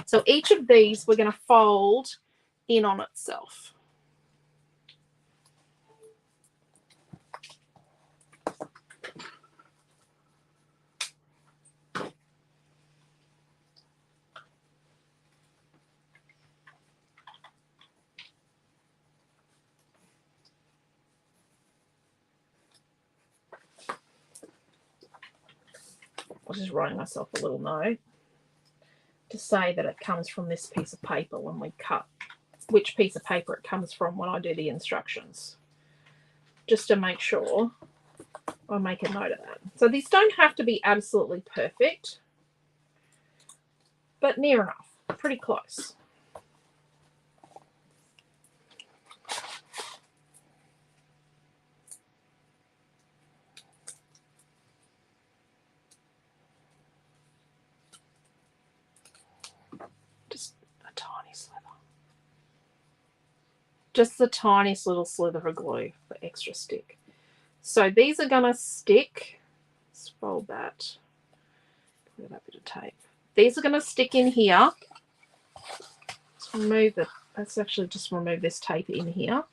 So each of these we're going to fold in on itself. was just writing myself a little note to say that it comes from this piece of paper when we cut, which piece of paper it comes from when I do the instructions, just to make sure I make a note of that. So these don't have to be absolutely perfect, but near enough, pretty close. Just a tiny slither. Just the tiniest little slither of glue for extra stick. So these are going to stick. Let's fold that. Put that bit of tape. These are going to stick in here. Let's remove it. Let's actually just remove this tape in here.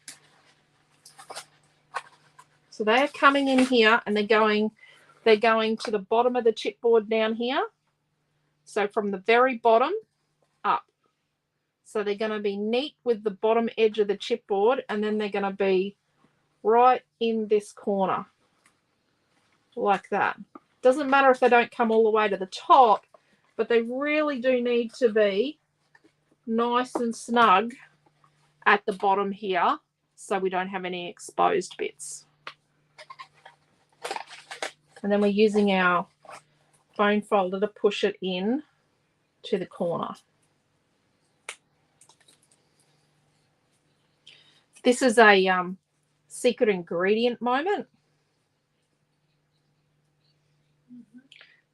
So they are coming in here and they're going to the bottom of the chipboard down here. So from the very bottom up. So they're going to be neat with the bottom edge of the chipboard, and then they're going to be right in this corner like that. Doesn't matter if they don't come all the way to the top, but they really do need to be nice and snug at the bottom here so we don't have any exposed bits. And then we're using our bone folder to push it in to the corner. This is a secret ingredient moment.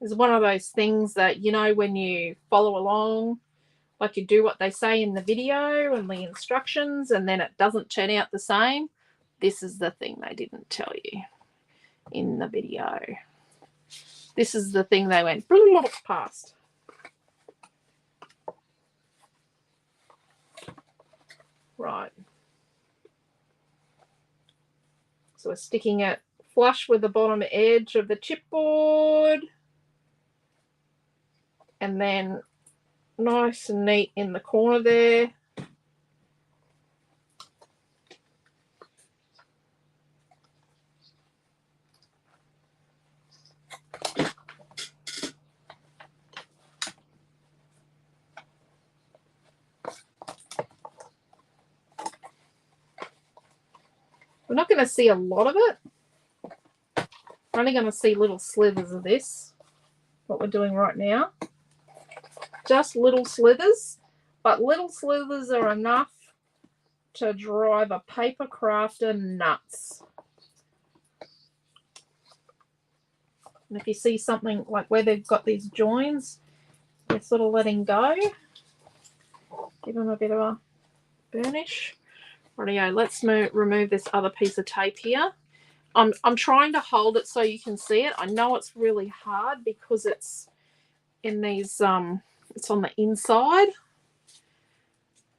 It's one of those things that, you know, when you follow along, like you do what they say in the video and the instructions, and then it doesn't turn out the same. This is the thing they didn't tell you in the video. This is the thing they went past. Right. So we're sticking it flush with the bottom edge of the chipboard. And then nice and neat in the corner there. We're not going to see a lot of it. We're only going to see little slithers of this, what we're doing right now. Just little slithers, but little slithers are enough to drive a paper crafter nuts. And if you see something like where they've got these joins, they're sort of letting go. Give them a bit of a burnish. Rightio, let's remove this other piece of tape here. I'm trying to hold it so you can see it. I know it's really hard because it's in these it's on the inside.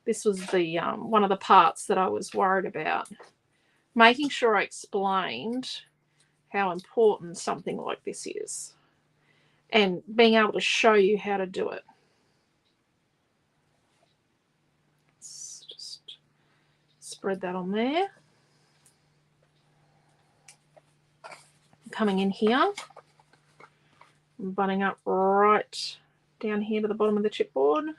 This was the one of the parts that I was worried about. Making sure I explained how important something like this is and being able to show you how to do it. Let's just spread that on there. Coming in here, butting up right down here to the bottom of the chipboard.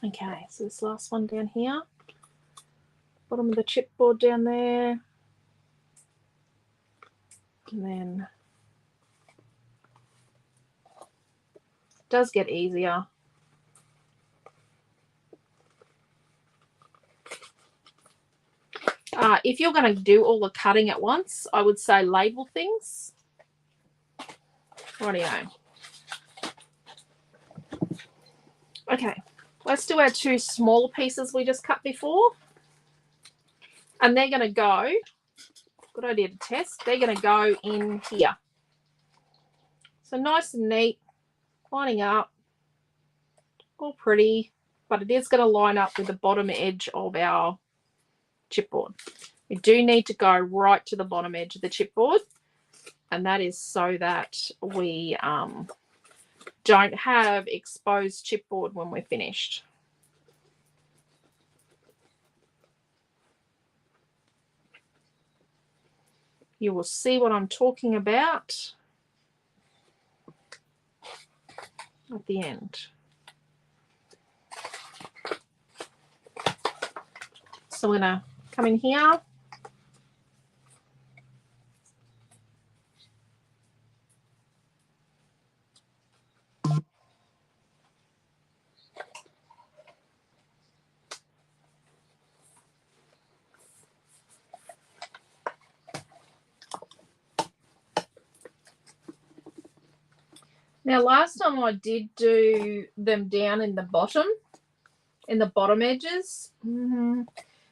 Okay, so this last one down here, bottom of the chipboard down there, and then it does get easier If you're going to do all the cutting at once, I would say label things. Rightio. Okay, let's do our 2 smaller pieces we just cut before. And they're going to go, good idea to test, they're going to go in here. So nice and neat, lining up, all pretty, but it is going to line up with the bottom edge of our chipboard. We do need to go right to the bottom edge of the chipboard, and that is so that we don't have exposed chipboard when we're finished. You will see what I'm talking about at the end. So we're going to come in here. Now, last time I did do them down in the bottom edges.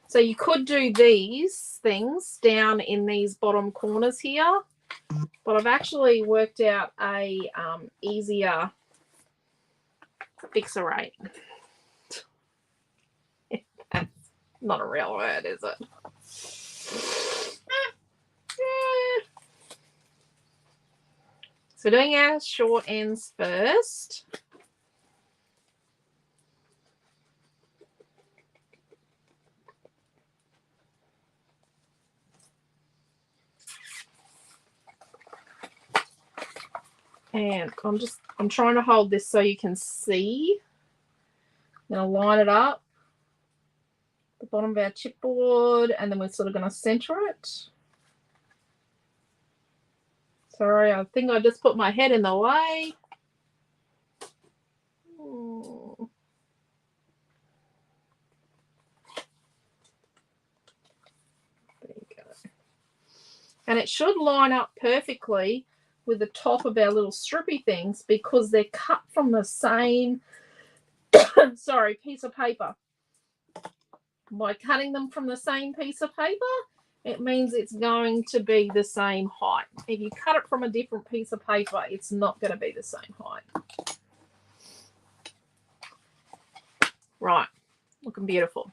So you could do these things down in these bottom corners here, but I've actually worked out a easier fixer rate. That's not a real word, is it? So doing our short ends first. And I'm trying to hold this so you can see. I'm going to line it up, the bottom of our chipboard, and then we're sort of going to center it. Sorry, I think I just put my head in the way. There you go. And it should line up perfectly with the top of our little strippy things because they're cut from the same piece of paper. By cutting them from the same piece of paper, it means it's going to be the same height. If you cut it from a different piece of paper, it's not going to be the same height. Right, looking beautiful.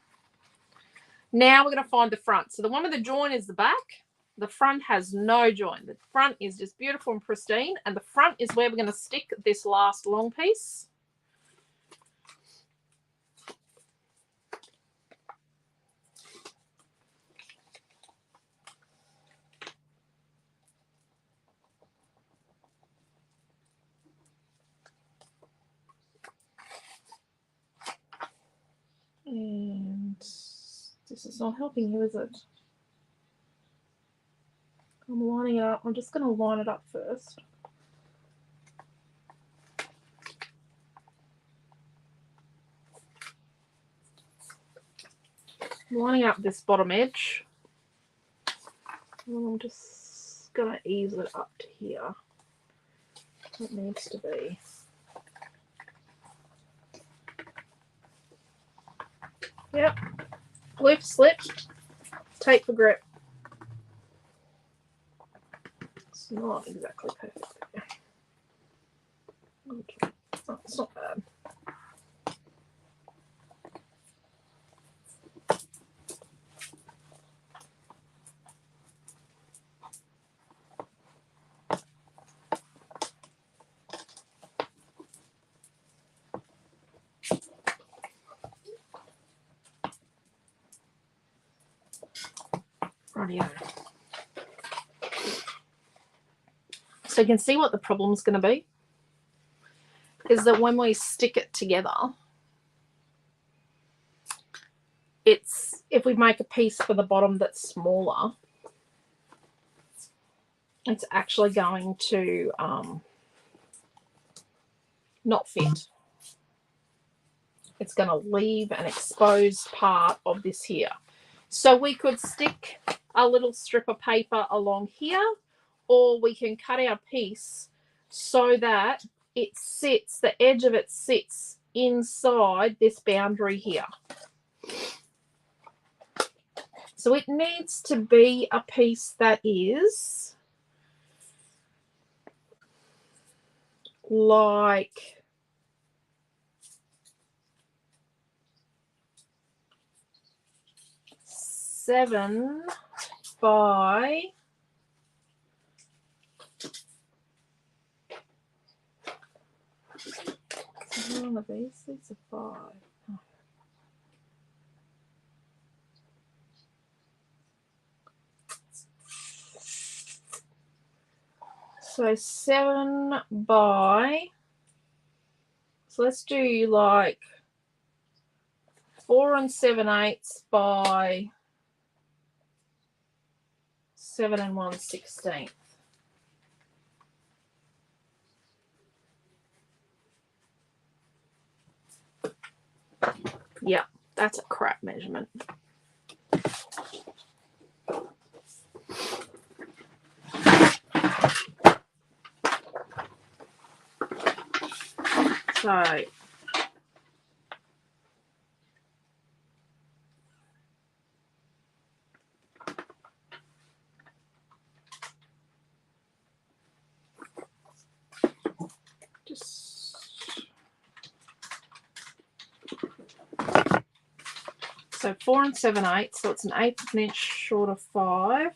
Now we're going to find the front. So the one with the join is the back. The front has no join. The front is just beautiful and pristine, and the front is where we're going to stick this last long piece. And this is not helping you, is it? I'm lining it up. I'm just going to line it up first. I'm lining up this bottom edge. And I'm just going to ease it up to here. It needs to be. Yep. Flip, slip, tape for grip. It's not exactly perfect. Okay. Oh, it's not bad. Rightio. So you can see what the problem's going to be is that when we stick it together, if we make a piece for the bottom that's smaller, it's actually going to not fit. It's going to leave an exposed part of this here. So we could stick a little strip of paper along here, or we can cut our piece so that it sits, the edge of it sits inside this boundary here. So it needs to be a piece that is like 7 by 1 of these are 5. So 7 by, so let's do like 4 7/8 by 7 1/16. Yeah, that's a crap measurement. So so 4 7/8, so it's 1/8 of an inch short of 5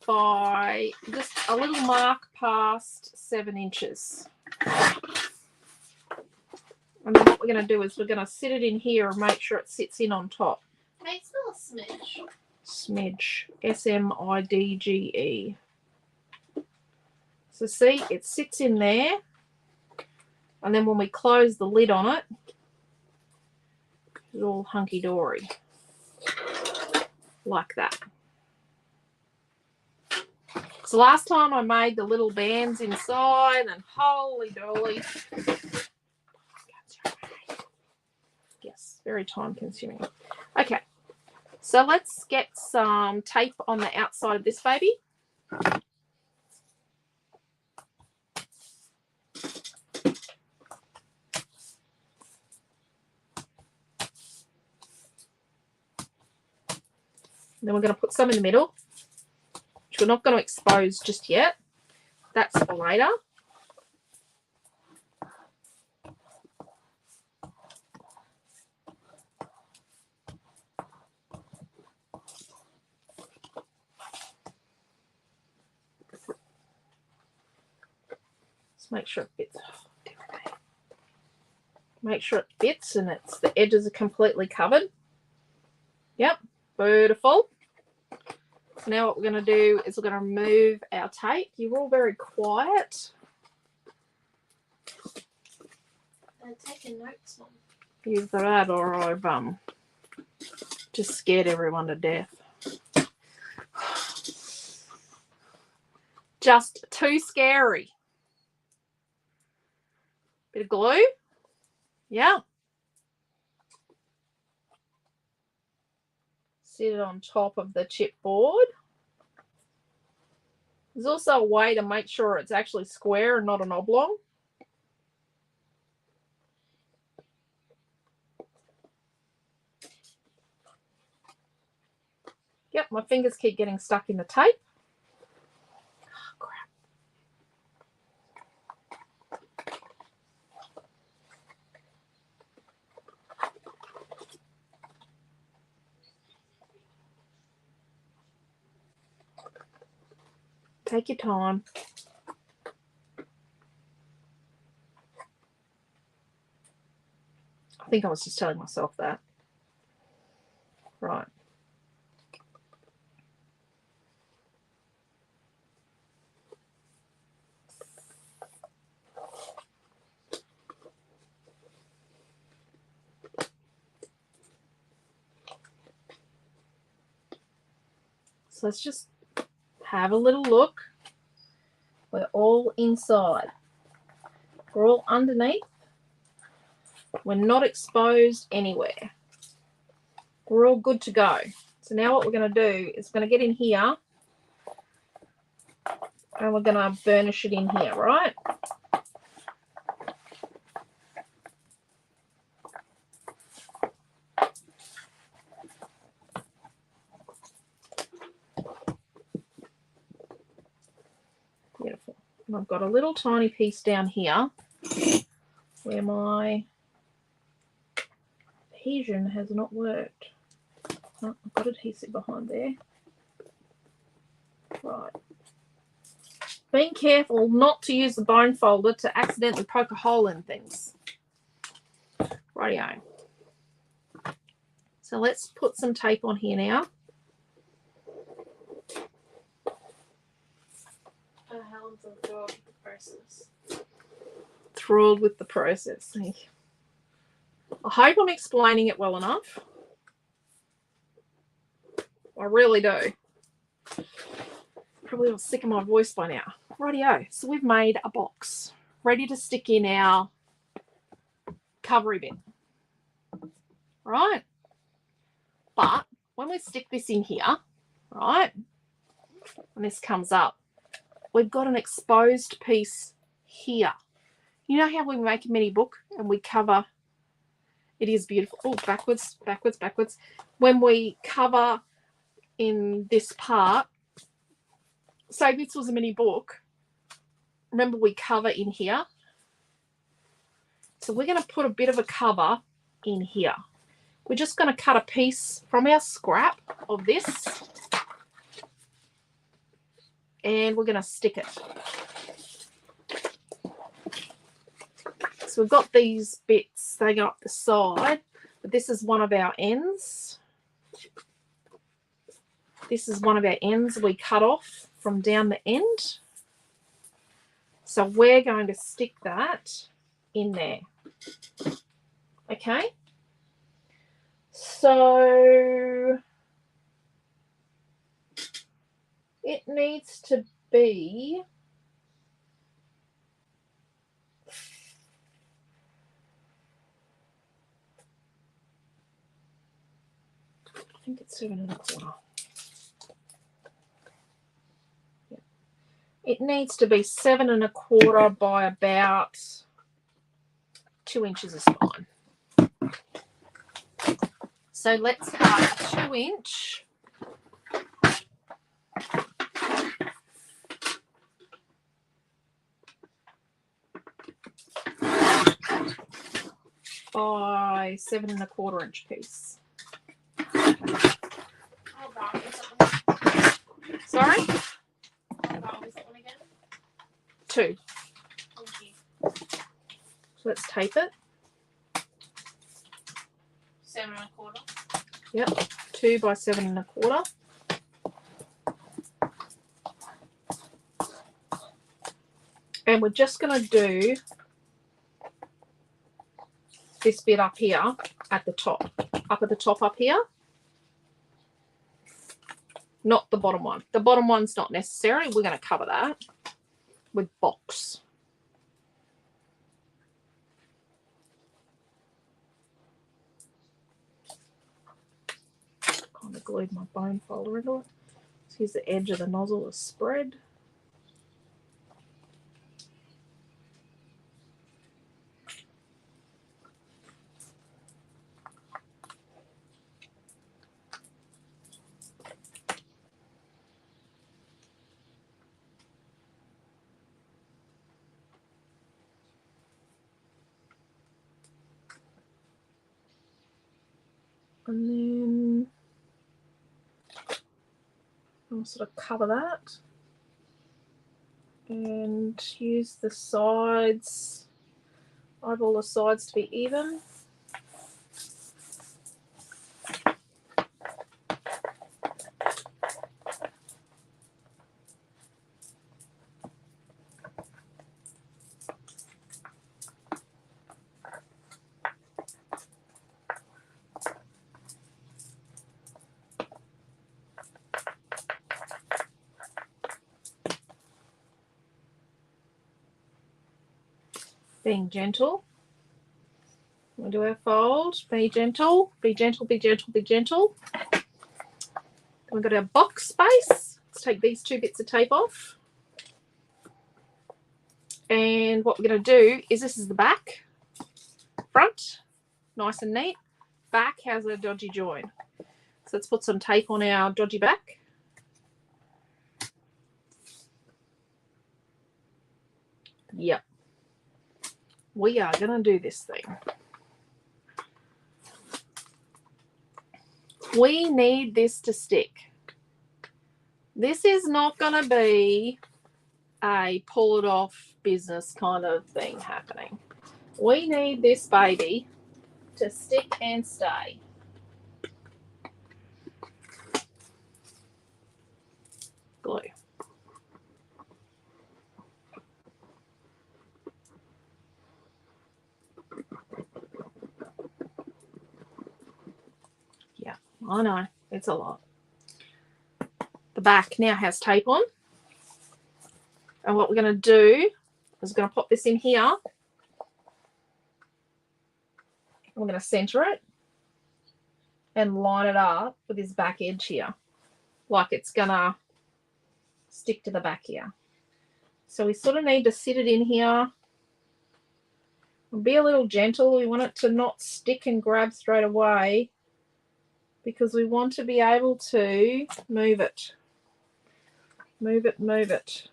by just a little mark past 7 inches. And then what we're going to do is we're going to sit it in here and make sure it sits in on top. Hey, it's not a smidge. Smidge. SMIDGE. So see, it sits in there. And then when we close the lid on it, it's all hunky-dory. Like that. So last time I made the little bands inside, and holy dolly. Yes, very time consuming. Okay, so let's get some tape on the outside of this baby. Then we're going to put some in the middle, which we're not going to expose just yet. That's for later. Let's make sure it fits. Make sure it fits and it's the edges are completely covered. Yep, beautiful. So now what we're going to do is we're going to remove our tape. You're all very quiet. I'm taking notes on. Either that or I've just scared everyone to death. Just too scary. Bit of glue. Yeah. Sit it on top of the chipboard. There's also a way to make sure it's actually square and not an oblong. Yep, my fingers keep getting stuck in the tape. Oh, crap. Take your time. I think I was just telling myself that. Right. So let's just have a little look. We're all inside. We're all underneath. We're not exposed anywhere. We're all good to go. So now what we're going to do is we're going to get in here and we're going to burnish it in here, right? Beautiful. And I've got a little tiny piece down here where my adhesion has not worked. Oh, I've got adhesive behind there. Right. Being careful not to use the bone folder to accidentally poke a hole in things. Rightio. So let's put some tape on here now. Helen's enthralled with the process. Thrilled with the process. I hope I'm explaining it well enough. I really do. Probably all sick of my voice by now. Rightio. So we've made a box ready to stick in our covery bit. Right? But when we stick this in here, right, when this comes up, we've got an exposed piece here. You know how we make a mini book and we cover, it is beautiful. Oh, backwards, backwards, backwards. When we cover in this part, say this was a mini book, remember we cover in here. So we're going to put a bit of a cover in here. We're just going to cut a piece from our scrap of this and we're going to stick it. So we've got these bits, they go up the side, but this is one of our ends. This is one of our ends we cut off from down the end. So we're going to stick that in there. Okay. So it needs to be I think it's 7 1/4. Yeah. It needs to be 7 1/4 by about 2 inches is fine. So let's cut a 2-inch by 7 1/4 inch piece. Sorry? Two. So let's tape it. 7 1/4. Yep, 2 by 7 1/4. And we're just going to do this bit up here at the top. Up at the top up here. Not the bottom one. The bottom one's not necessary. We're going to cover that with box. Kind of glued my bone folder into it. So here's the edge of the nozzle is spread. And then I'll sort of cover that and use the sides, eyeball the sides to be even. Being gentle. We'll do our fold. Be gentle, be gentle, be gentle, be gentle. Then we've got our box space. Let's take these 2 bits of tape off. And what we're going to do is, this is the back. Front, nice and neat. Back has a dodgy join. So let's put some tape on our dodgy back. Yep. We are going to do this thing. We need this to stick. This is not going to be a pull it off business kind of thing happening. We need this baby to stick and stay. Glue. Yeah, I know, it's a lot. The back now has tape on. And what we're going to do is we're going to pop this in here. I'm going to center it and line it up with this back edge here, like it's going to stick to the back here. So we sort of need to sit it in here and be a little gentle. We want it to not stick and grab straight away because we want to be able to move it. Move it, move it.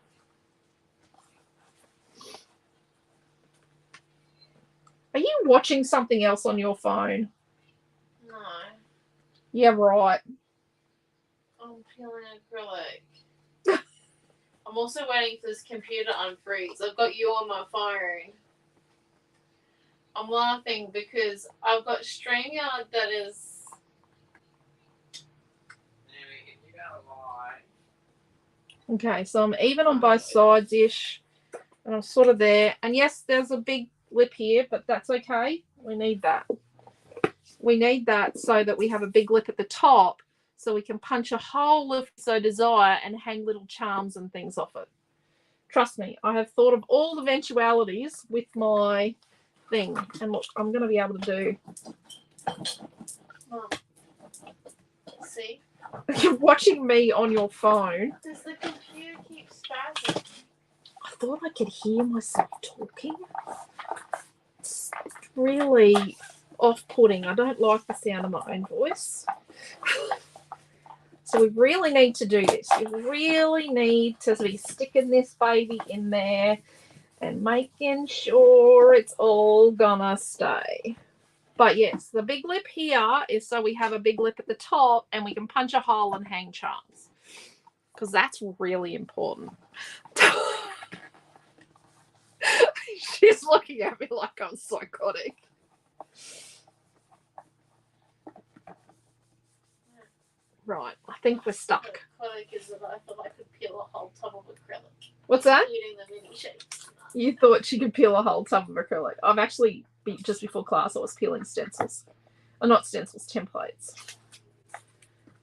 Are you watching something else on your phone? No. Yeah, right. I'm peeling acrylic. I'm also waiting for this computer to unfreeze. I've got you on my phone. I'm laughing because I've got StreamYard that is... You gotta lie. Okay, so I'm even on both sides-ish. And I'm sort of there. And yes, there's a big lip here, but that's okay. We need that. We need that so that we have a big lip at the top so we can punch a hole if we so desire and hang little charms and things off it. Trust me, I have thought of all the eventualities with my thing. And look, I'm going to be able to do... Mom. See? You're watching me on your phone. Does the computer keep spazzing? I thought I could hear myself talking. It's really off-putting. I don't like the sound of my own voice. So we really need to do this. You really need to be sticking this baby in there and making sure it's all gonna stay. But yes, the big lip here is so we have a big lip at the top and we can punch a hole and hang charms. Because that's really important. She's looking at me like I'm psychotic. Right, I think we're stuck. Acrylic is that I thought I could peel a whole tub of acrylic. What's that? Eating the mini shapes. You thought she could peel a whole tub of acrylic. I've actually, just before class, I was peeling stencils. Oh, not stencils, templates.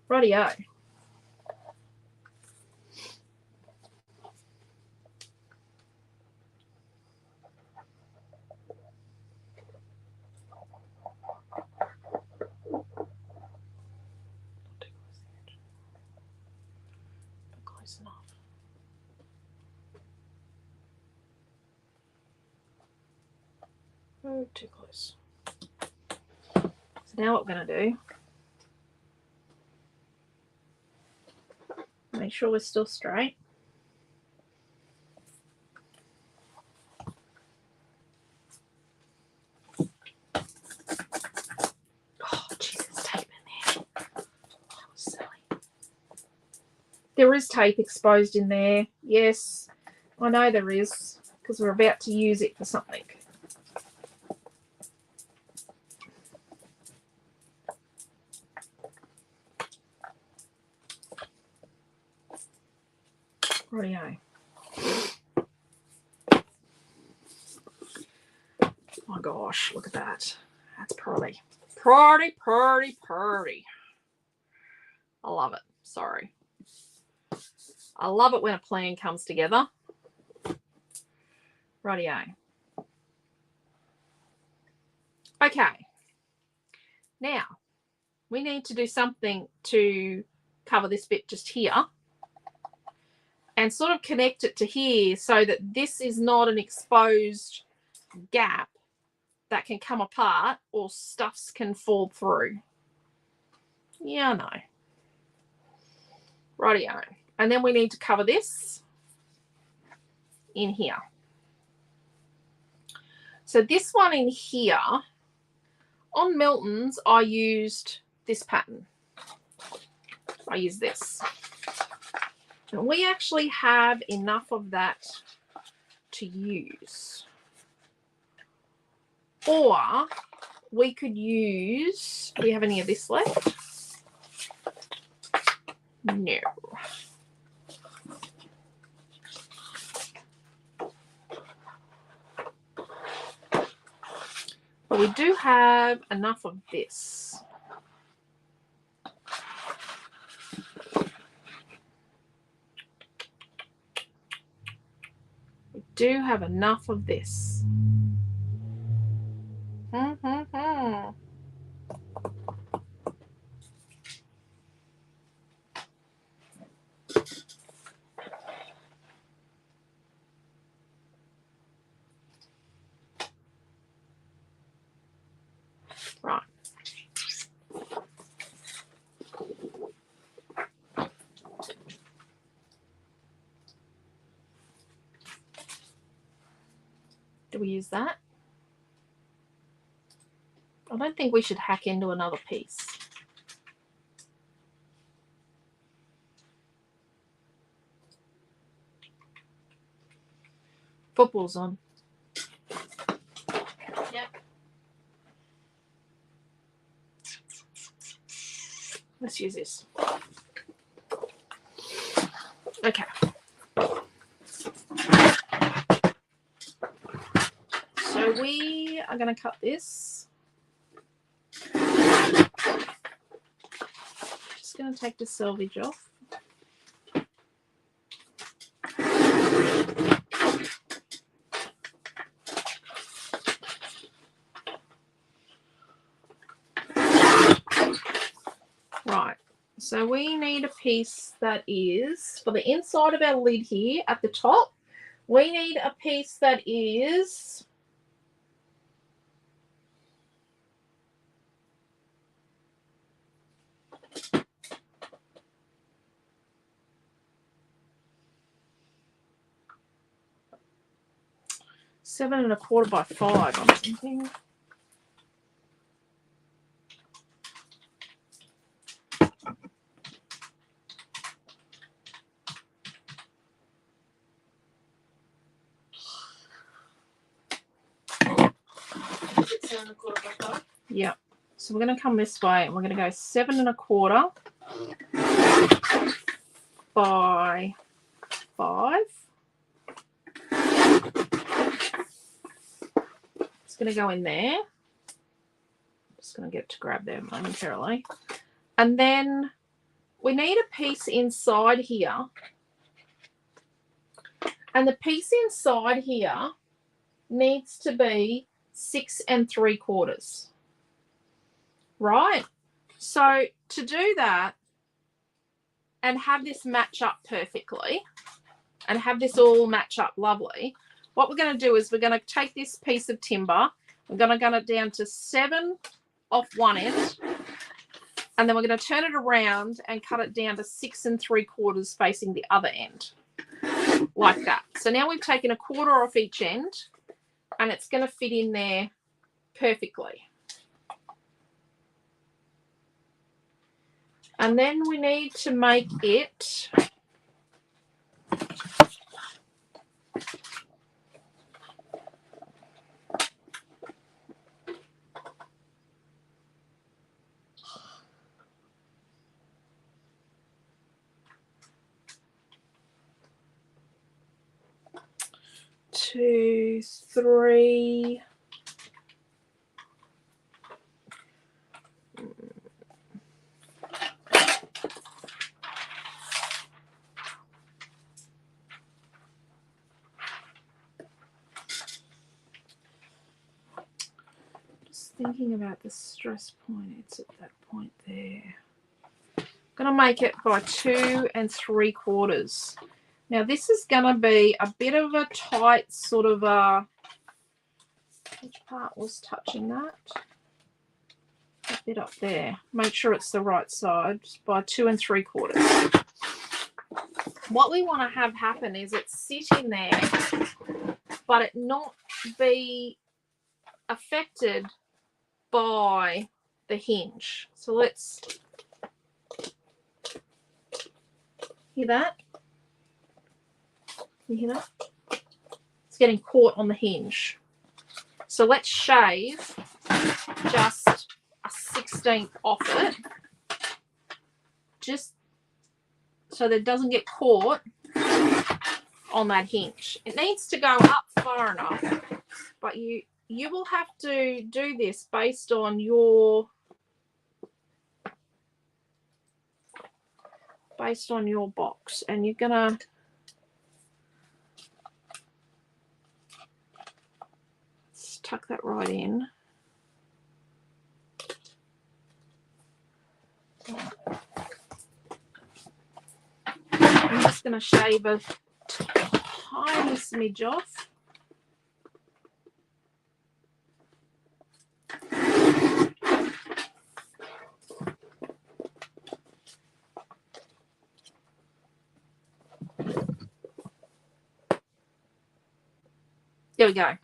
Rightio. Close enough. Oh, too close. So now what we're going to do, make sure we're still straight. Oh, Jesus, tape in there. That was silly. There is tape exposed in there. Yes, I know there is because we're about to use it for something. Rightio. Oh my gosh, look at that. That's pretty. Pretty, pretty, pretty. I love it. Sorry. I love it when a plan comes together. Rightio. Okay. Now, we need to do something to cover this bit just here and sort of connect it to here so that this is not an exposed gap that can come apart or stuffs can fall through. Yeah, I know. Rightio. And then we need to cover this in here. So this one in here, on Milton's, I used this pattern. I use this. And we actually have enough of that to use. Or we could use, do we have any of this left? No. But we do have enough of this. We do have enough of this. Right. Do we use that? I don't think we should hack into another piece. Football's on. Yep. Let's use this. Okay. So we are going to cut this. Just going to take the selvage off. Right. So we need a piece that is, for the inside of our lid here at the top, we need a piece that is 7 1/4 by 5, I'm thinking. Yeah. So we're going to come this way and we're going to go 7 1/4 by 5. It's going to go in there. Just going to get to grab there momentarily. And then we need a piece inside here. And the piece inside here needs to be 6 3/4. Right? So to do that and have this match up perfectly and have this all match up lovely, what we're going to do is we're going to take this piece of timber, we're going to gun it down to 7 off one end, and then we're going to turn it around and cut it down to 6 3/4 facing the other end, like that. So now we've taken 1/4 off each end, and it's going to fit in there perfectly. And then we need to make it two, three. thinking about the stress point. It's at that point there. I'm going to make it by 2 3/4. Now this is going to be a bit of a tight sort of a, which part was touching that? A bit up there. Make sure it's the right side by 2 3/4. What we want to have happen is it sit in there, but it not be affected by the hinge. So let's hear that. Can you hear that? It's getting caught on the hinge. So let's shave just a 1/16 off it, just so that it doesn't get caught on that hinge. It needs to go up far enough, but you will have to do this based on your box, and you're gonna tuck that right in. I'm just going to shave a tiny smidge off. There we go.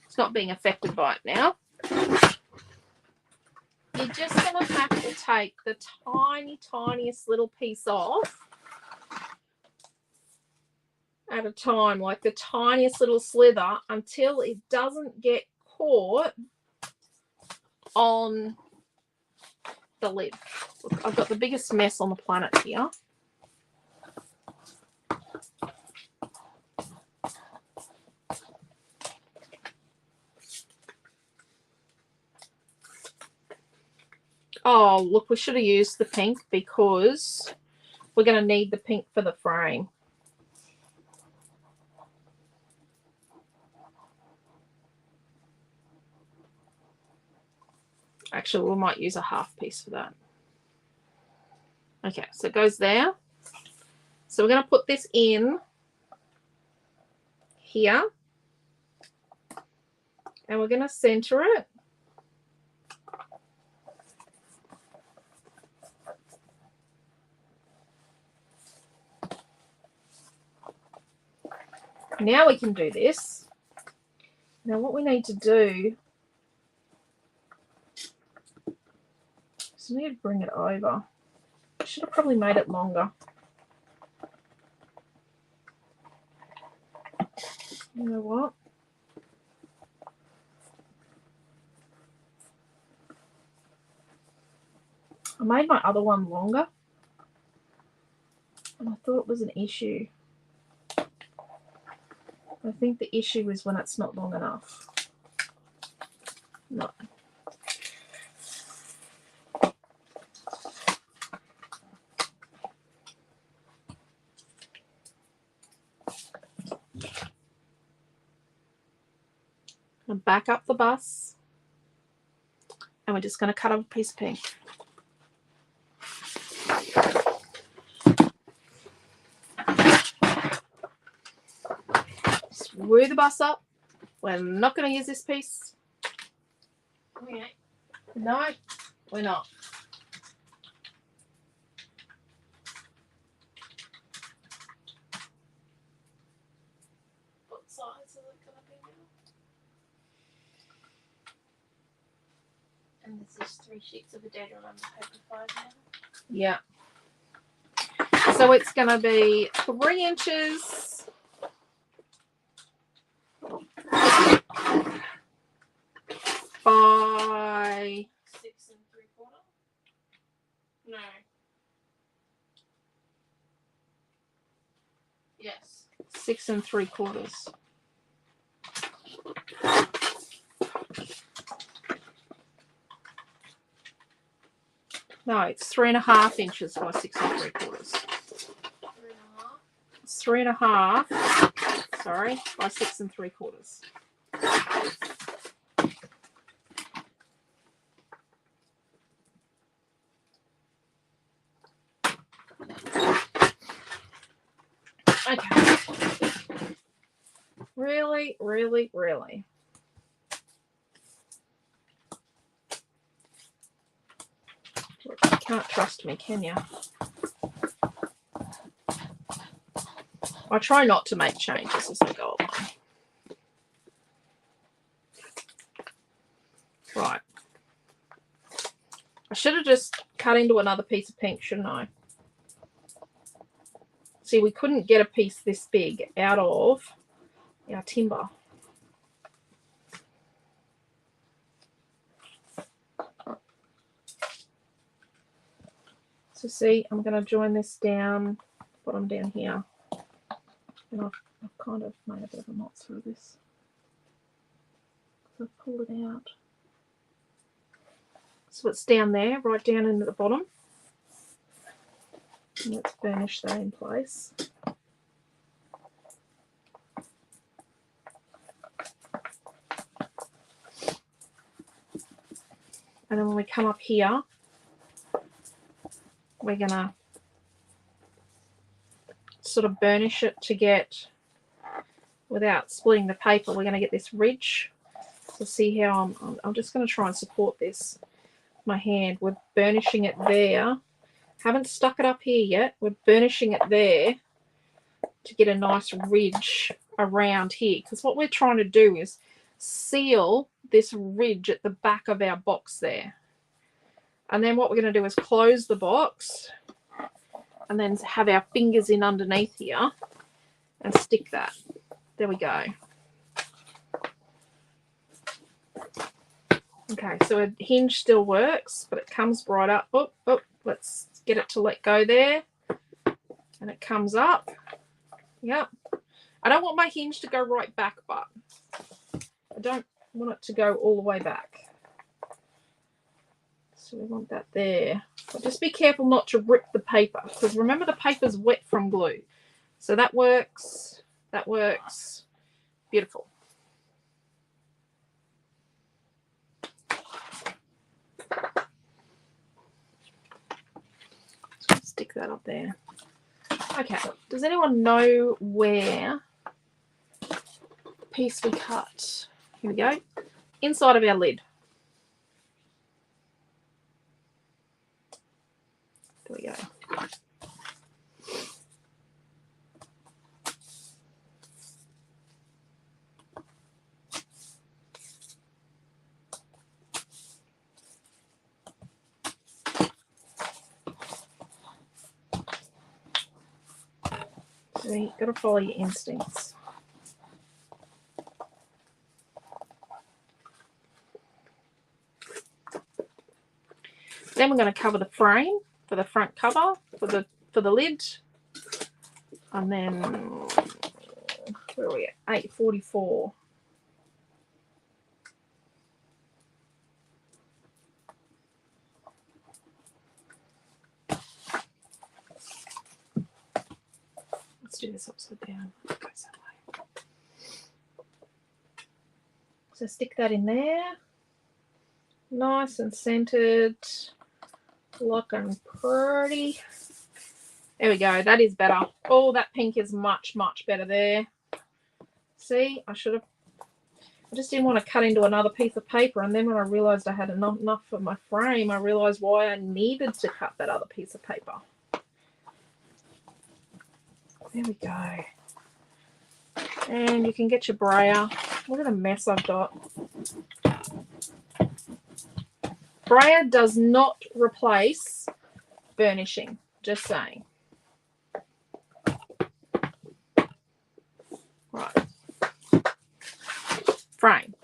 It's not being affected by it now. You're just going to have to take the tiniest little piece off at a time, like the tiniest little slither, until it doesn't get caught on the lid. Look, I've got the biggest mess on the planet here. Oh, look, we should have used the pink because we're going to need the pink for the frame. Actually, we might use a half piece for that. Okay, so it goes there. So we're going to put this in here. And we're going to center it. Now we can do this. Now what we need to do is we need to bring it over. I should have probably made it longer. You know what? I made my other one longer, and I thought it was an issue. I think the issue is when it's not long enough. No. And back up the bus, and we're just going to cut up a piece of pink. Screw the bus up. We're not going to use this piece. Okay. No, we're not. What size is it going to be now? And this is 3 sheets of a day to remember paper 5 now. Yeah. So it's going to be 3 inches by 6 3/4. No. Yes. 6 3/4. No, it's 3.5 inches by 6 3/4. 3.5. It's 3.5. Sorry, by 6 3/4. Okay. Really, really, really. You can't trust me, can you? I try not to make changes as I go along. Right. I should have just cut into another piece of pink, shouldn't I? See, we couldn't get a piece this big out of our timber. So see, I'm going to join this down, bottom down here. And I've kind of made a bit of a knot through this. So I've pulled it out. So it's down there, right down into the bottom. And let's burnish that in place. And then when we come up here, we're going to sort of burnish it to get, without splitting the paper, we're going to get this ridge. So see how I'm just going to try and support this with my hand. We're burnishing it there. Haven't stuck it up here yet. We're burnishing it there to get a nice ridge around here. Because what we're trying to do is seal this ridge at the back of our box there. And then what we're going to do is close the box and then have our fingers in underneath here and stick that. There we go. Okay, so a hinge still works, but it comes right up. Oh, let's get it to let go there. And it comes up. Yep. I don't want my hinge to go right back, but I don't want it to go all the way back. So we want that there. But just be careful not to rip the paper, because remember the paper's wet from glue. So that works. That works. Beautiful. So stick that up there. Okay, does anyone know where the piece we cut? Here we go. Inside of our lid. There we go. So you've got to follow your instincts. Then we're going to cover the frame for the front cover for the lid, and then where are we at? 844. Let's do this upside down. It goes that way. So stick that in there, nice and centered. Looking pretty. There we go. That is better. Oh, that pink is much, much better there. See, I just didn't want to cut into another piece of paper, and then when I realized I had enough for my frame, I realized why I needed to cut that other piece of paper. There we go. And you can get your brayer. Look at the mess I've got. Brayer does not replace burnishing, just saying. Right. Frame.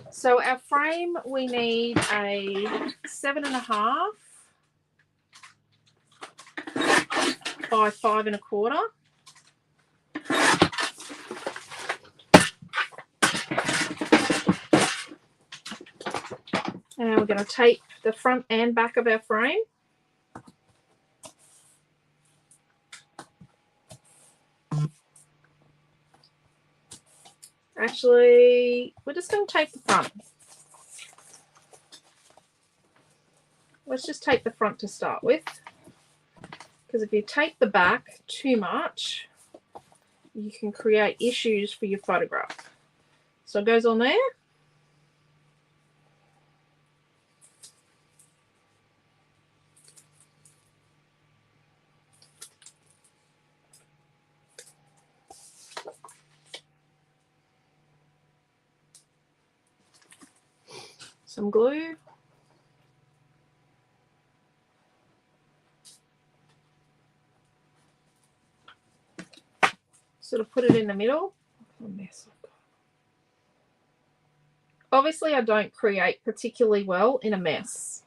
So our frame, we need a 7.5 by 5.25. And we're going to tape the front and back of our frame. Actually, we're just going to tape the front. let's just take the front to start with, because if you take the back too much, you can create issues for your photograph. So it goes on there. Some glue. Sort of put it in the middle. What a mess I've got. Obviously, I don't create particularly well in a mess.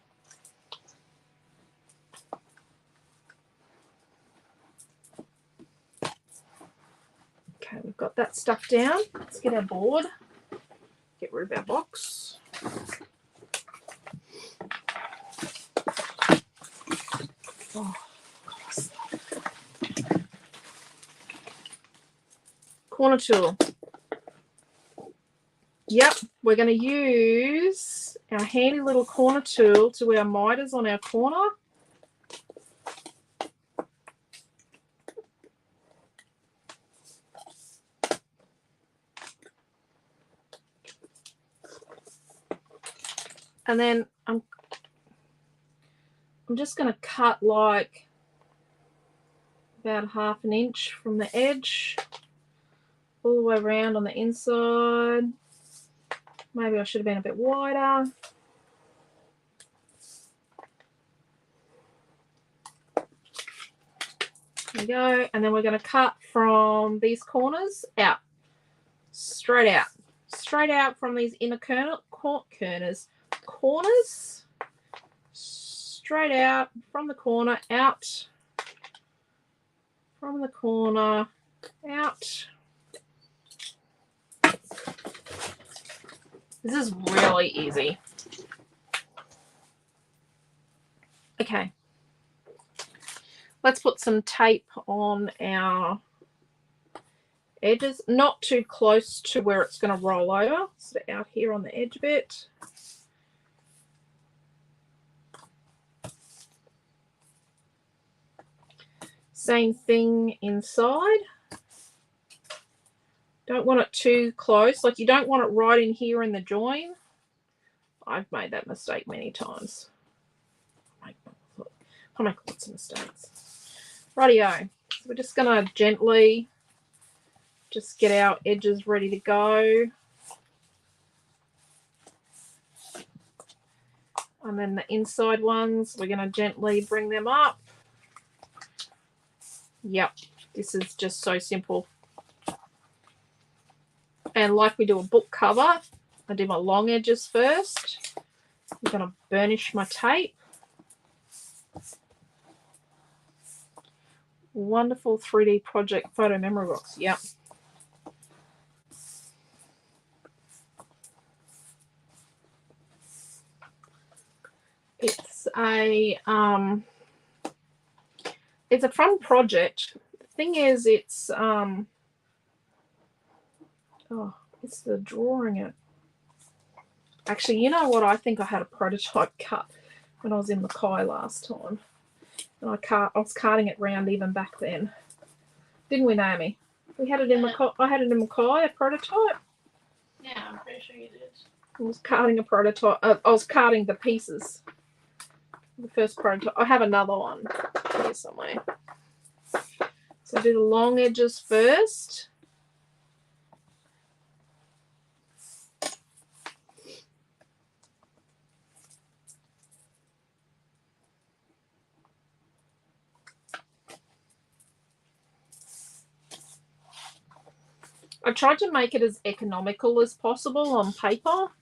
Okay, we've got that stuff down. Let's get our board. Get rid of our box. Oh, corner tool. Yep, we're going to use our handy little corner tool to our miters on our corner. And then I'm just going to cut like about 1/2 inch from the edge all the way around on the inside. Maybe I should have been a bit wider. There we go. And then we're going to cut from these corners out. Straight out from these inner corners. Straight out from the corner, out. From the corner, out. This is really easy. Okay. Let's put some tape on our edges, not too close to where it's going to roll over. So out here on the edge a bit. Same thing inside. Don't want it too close. Like, you don't want it right in here in the join. I've made that mistake many times. I make lots of mistakes. Rightio. So we're just going to gently just get our edges ready to go. And then the inside ones, we're going to gently bring them up. Yep, this is just so simple. And like we do a book cover, I do my long edges first. I'm going to burnish my tape. Wonderful 3D project photo memory box. Yep. It's a fun project. The thing is, it's it's the drawing it. Actually, you know what? I think I had a prototype cut when I was in Mackay last time, and I was carting it round even back then, didn't we, Naomi? We had it in Mackay. I had it in Mackay, a prototype. Yeah, I'm pretty sure you did. I was carting a prototype. I was carting the pieces. The first prototype. I have another one here somewhere. So do the long edges first. I tried to make it as economical as possible on paper.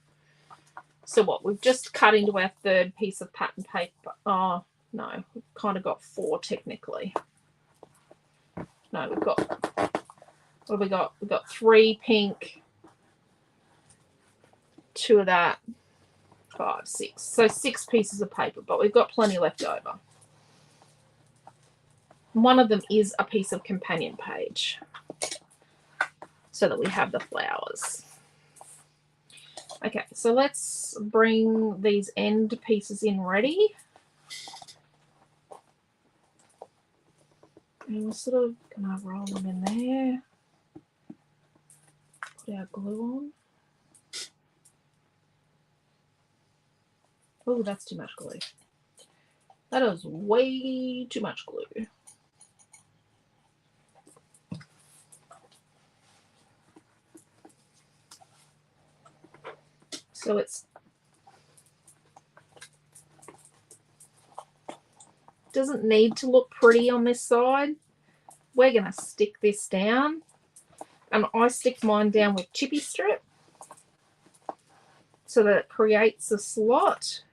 So what, we've just cut into our third piece of pattern paper. Oh, no, we've kind of got 4 technically. No, we've got, what have we got? We've got 3 pink, 2 of that, 5, 6. So 6 pieces of paper, but we've got plenty left over. One of them is a piece of companion page, so that we have the flowers. Okay, so let's bring these end pieces in ready. And we're sort of gonna roll them in there. Put our glue on. Oh, that's too much glue. That is way too much glue. So it's doesn't need to look pretty on this side. We're going to stick this down, and I stick mine down with chippy strip so that it creates a slot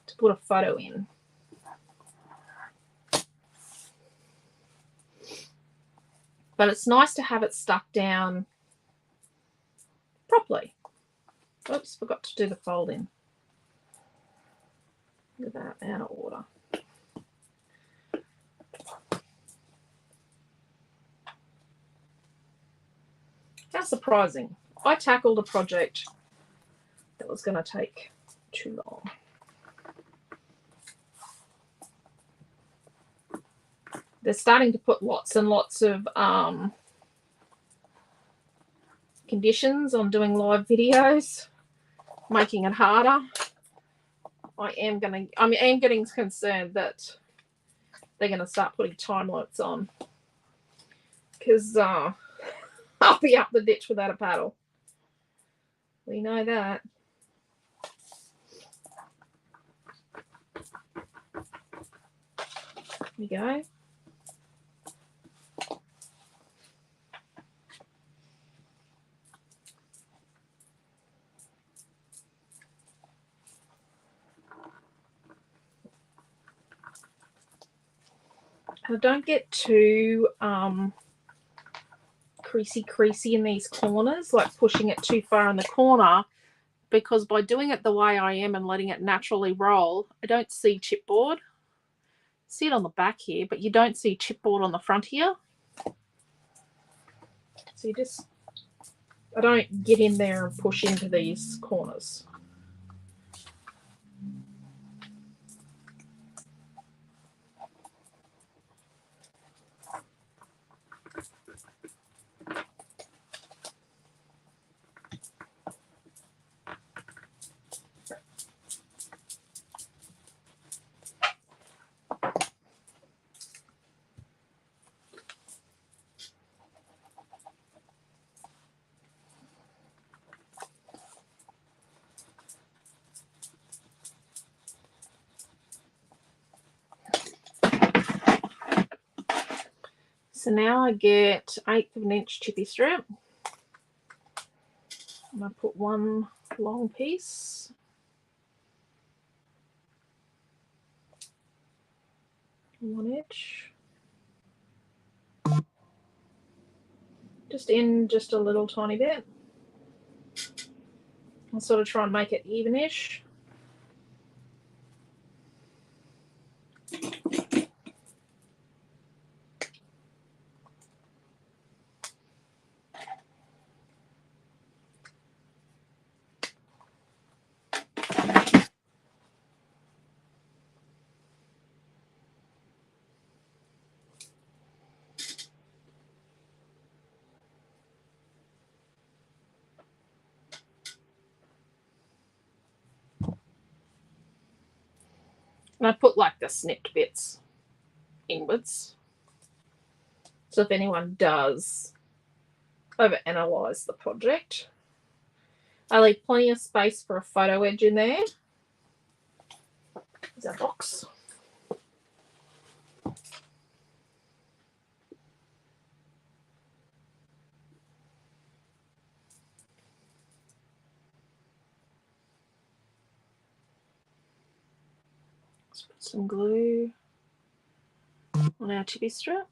to put a photo in. But it's nice to have it stuck down properly. Oops, forgot to do the folding. Look at that, out of order. How surprising. I tackled a project that was going to take too long. They're starting to put lots and lots of conditions on doing live videos, making it harder. I am getting concerned that they're going to start putting time limits on, because I'll be up the ditch without a paddle. We know that. Here we go. And don't get too creasy in these corners, like pushing it too far in the corner, because by doing it the way I am and letting it naturally roll, I don't see chipboard. See it on the back here, but you don't see chipboard on the front here. So I don't get in there and push into these corners. So now I get 1/8 of an inch chippy strip. And I put one long piece. One inch. Just in just a little tiny bit. I'll sort of try and make it evenish. And I put like the snipped bits inwards. So if anyone does overanalyze the project, I leave plenty of space for a photo edge in there. There's our box. Let's put some glue on our chippy strip.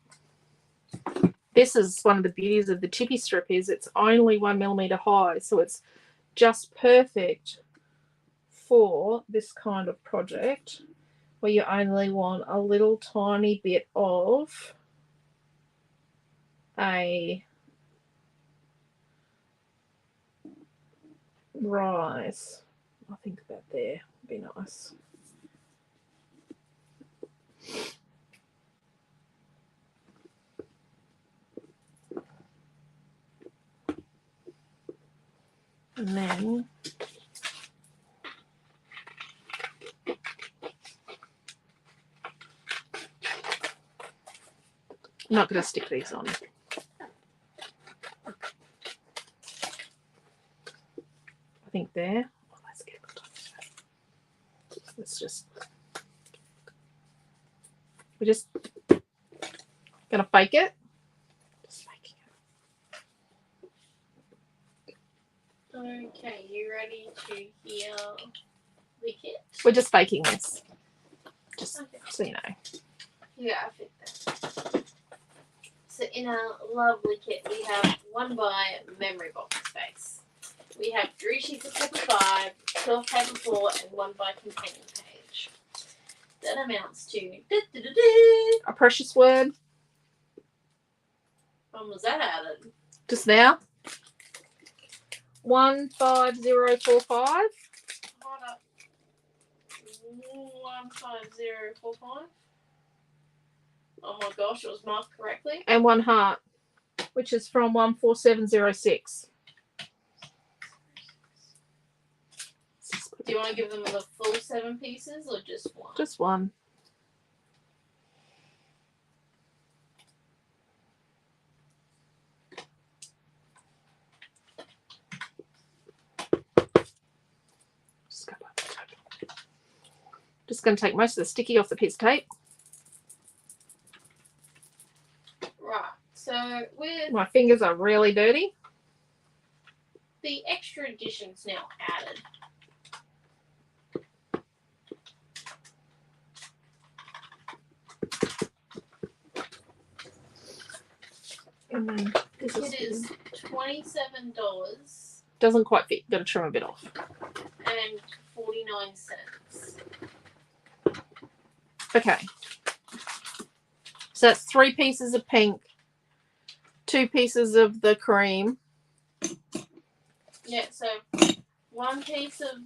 This is one of the beauties of the chippy strip, is it's only 1 millimeter high, so it's just perfect for this kind of project where you only want a little tiny bit of a rise. I think about there would be nice. And then I'm not going to stick these on. I think there. Oh, let's get it. Let's just. We're just going to fake it. Just faking it. Okay, you ready to hear the kit? We're just faking this. Just Okay. so you know. Yeah, I think that. So in our lovely kit, we have 1 by memory box space. We have 3 sheets of paper 5, 2 of paper 4, and 1 by companion page. That amounts to A precious word. when was that added? Just now. 15045. Hold up. 15045. Oh my gosh, it was marked correctly. And 1 heart, which is from 14706. Do you want to give them the full 7 pieces or just 1? Just 1. Just going to take most of the sticky off the piece of tape. Right. So with My fingers are really dirty. the extra additions now added. And then The kit is $27 doesn't quite fit. Got to trim a bit off. and 49 cents. Okay. So that's 3 pieces of pink, 2 pieces of the cream. Yeah, so 1 piece of,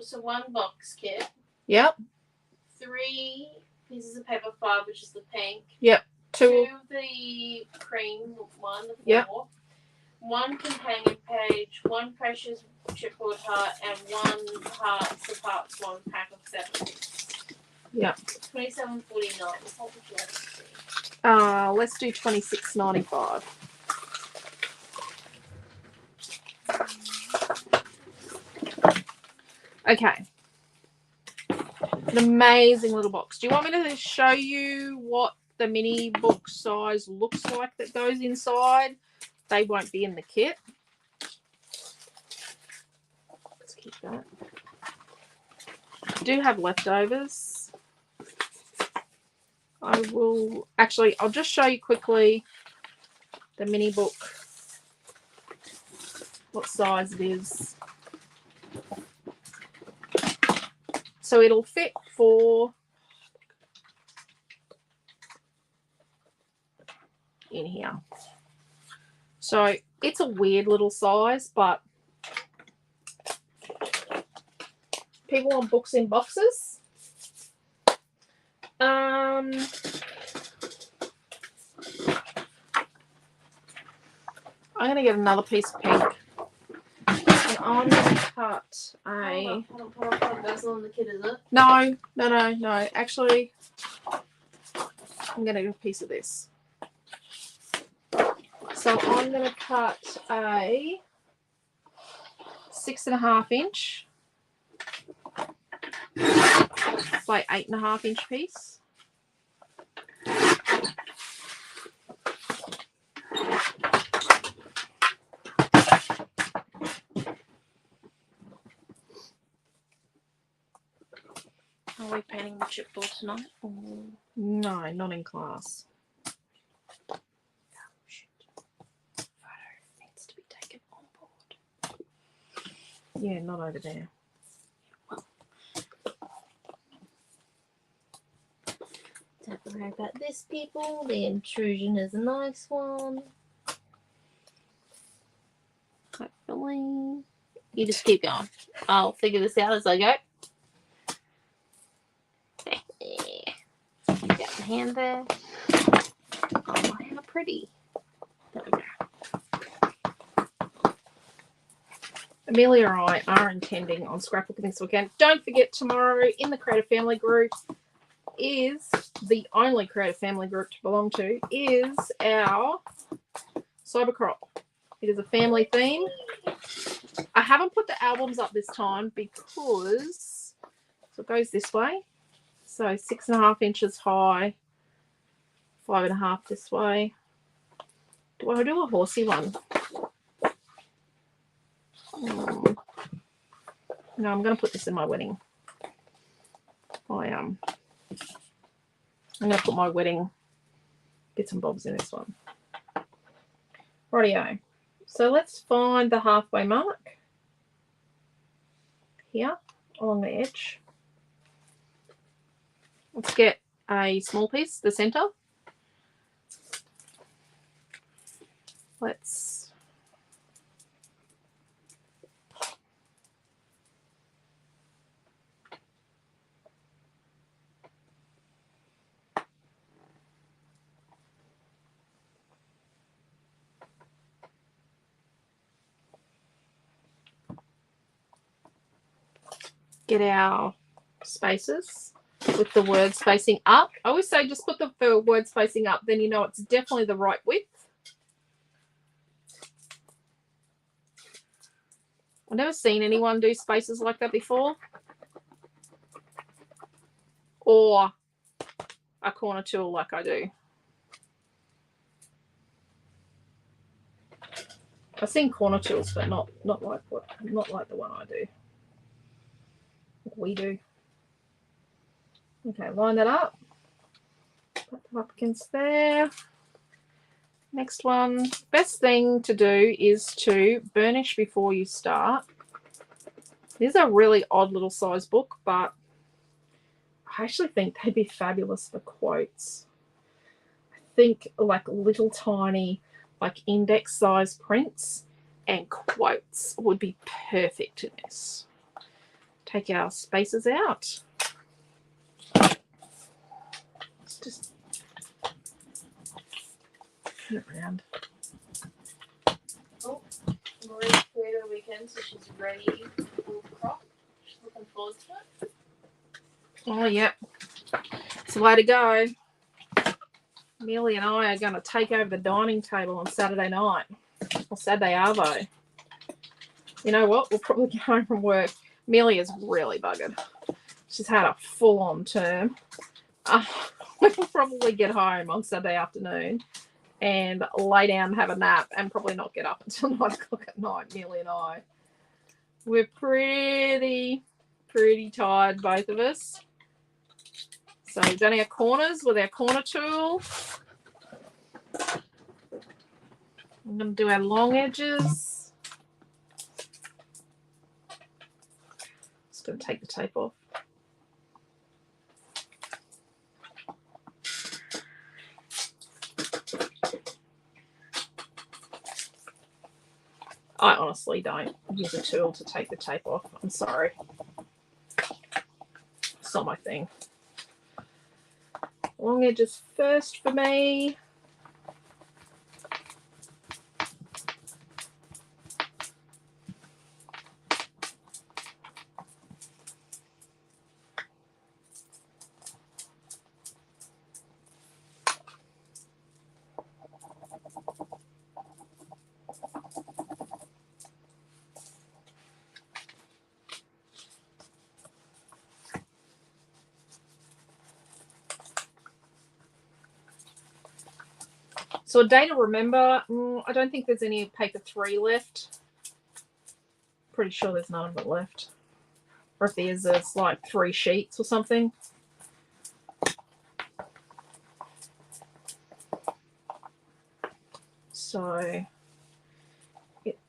so 1 box kit, Yep. 3 pieces of paper 5, which is the pink. Yep. 2. 2 of the cream, 1 the 4. Yep. 1 companion page, 1 precious chipboard heart, and 1 hearts of hearts, 1 pack of 7. Yep. $27.49. What would you like to see? Let's do $26.95. Okay. An amazing little box. Do you want me to show you what the mini book size looks like that goes inside? They won't be in the kit. Let's keep that. I do have leftovers. I will actually, I'll just show you quickly the mini book, what size it is. So it'll fit for in here. So it's a weird little size, but people want books in boxes. I'm gonna get another piece of pink. And I'm gonna cut a Hold on. That's not on the kit, is it? no. Actually, I'm gonna do a piece of this. So I'm gonna cut a 6.5 inch by 8.5 inch piece. Are we painting the chipboard tonight? No, not in class. Photo needs to be taken on board. Yeah, not over there. Don't worry about this, people. The intrusion is a nice one. Hopefully. You just keep going. I'll figure this out as I go. Got the hand there. Oh, how pretty. There we go. Amelia and I are intending on scrapbooking this weekend. Don't forget, tomorrow in the Creative Family group is the only Creative Family group to belong to is our Cybercrop. It is a family theme. I haven't put the albums up this time because so it goes this way. So 6.5 inches high, 5.5 this way. Do I do a horsey one? No, I'm going to put this in my wedding. I'm going to put my wedding bits and bobs in this one. Rightio. So let's find the halfway mark here along the edge. Let's get a small piece, the center. Let's get our spaces with the words facing up. I always say just put the words facing up, then you know it's definitely the right width. I've never seen anyone do spaces like that before. Or a corner tool like I do. I've seen corner tools, but not like the one I do. What we do. Okay, line that up. Put them up against there. Next one. Best thing to do is to burnish before you start. This is a really odd little size book, but I actually think they'd be fabulous for quotes. I think like little tiny, like index size prints and quotes would be perfect in this. Take our spaces out. Let's just turn it around. Oh, Marie's cleared her weekend, so she's ready for the crop. She's looking forward to it. Oh, yep. It's the way to go. Amelia and I are going to take over the dining table on Saturday night. Or Saturday arvo. You know what? We'll probably get home from work. Amelia's really buggered. She's had a full-on term. We'll probably get home on Saturday afternoon and lay down and have a nap and probably not get up until 9 o'clock at night, Amelia and I. We're pretty tired, both of us. So we've done our corners with our corner tool. I'm going to do our long edges. Just going to take the tape off. I honestly don't use a tool to take the tape off. I'm sorry. It's not my thing. Long edges first for me. So a day to remember, I don't think there's any paper 3 left. Pretty sure there's none of it left. Or if there's, it's like 3 sheets or something. So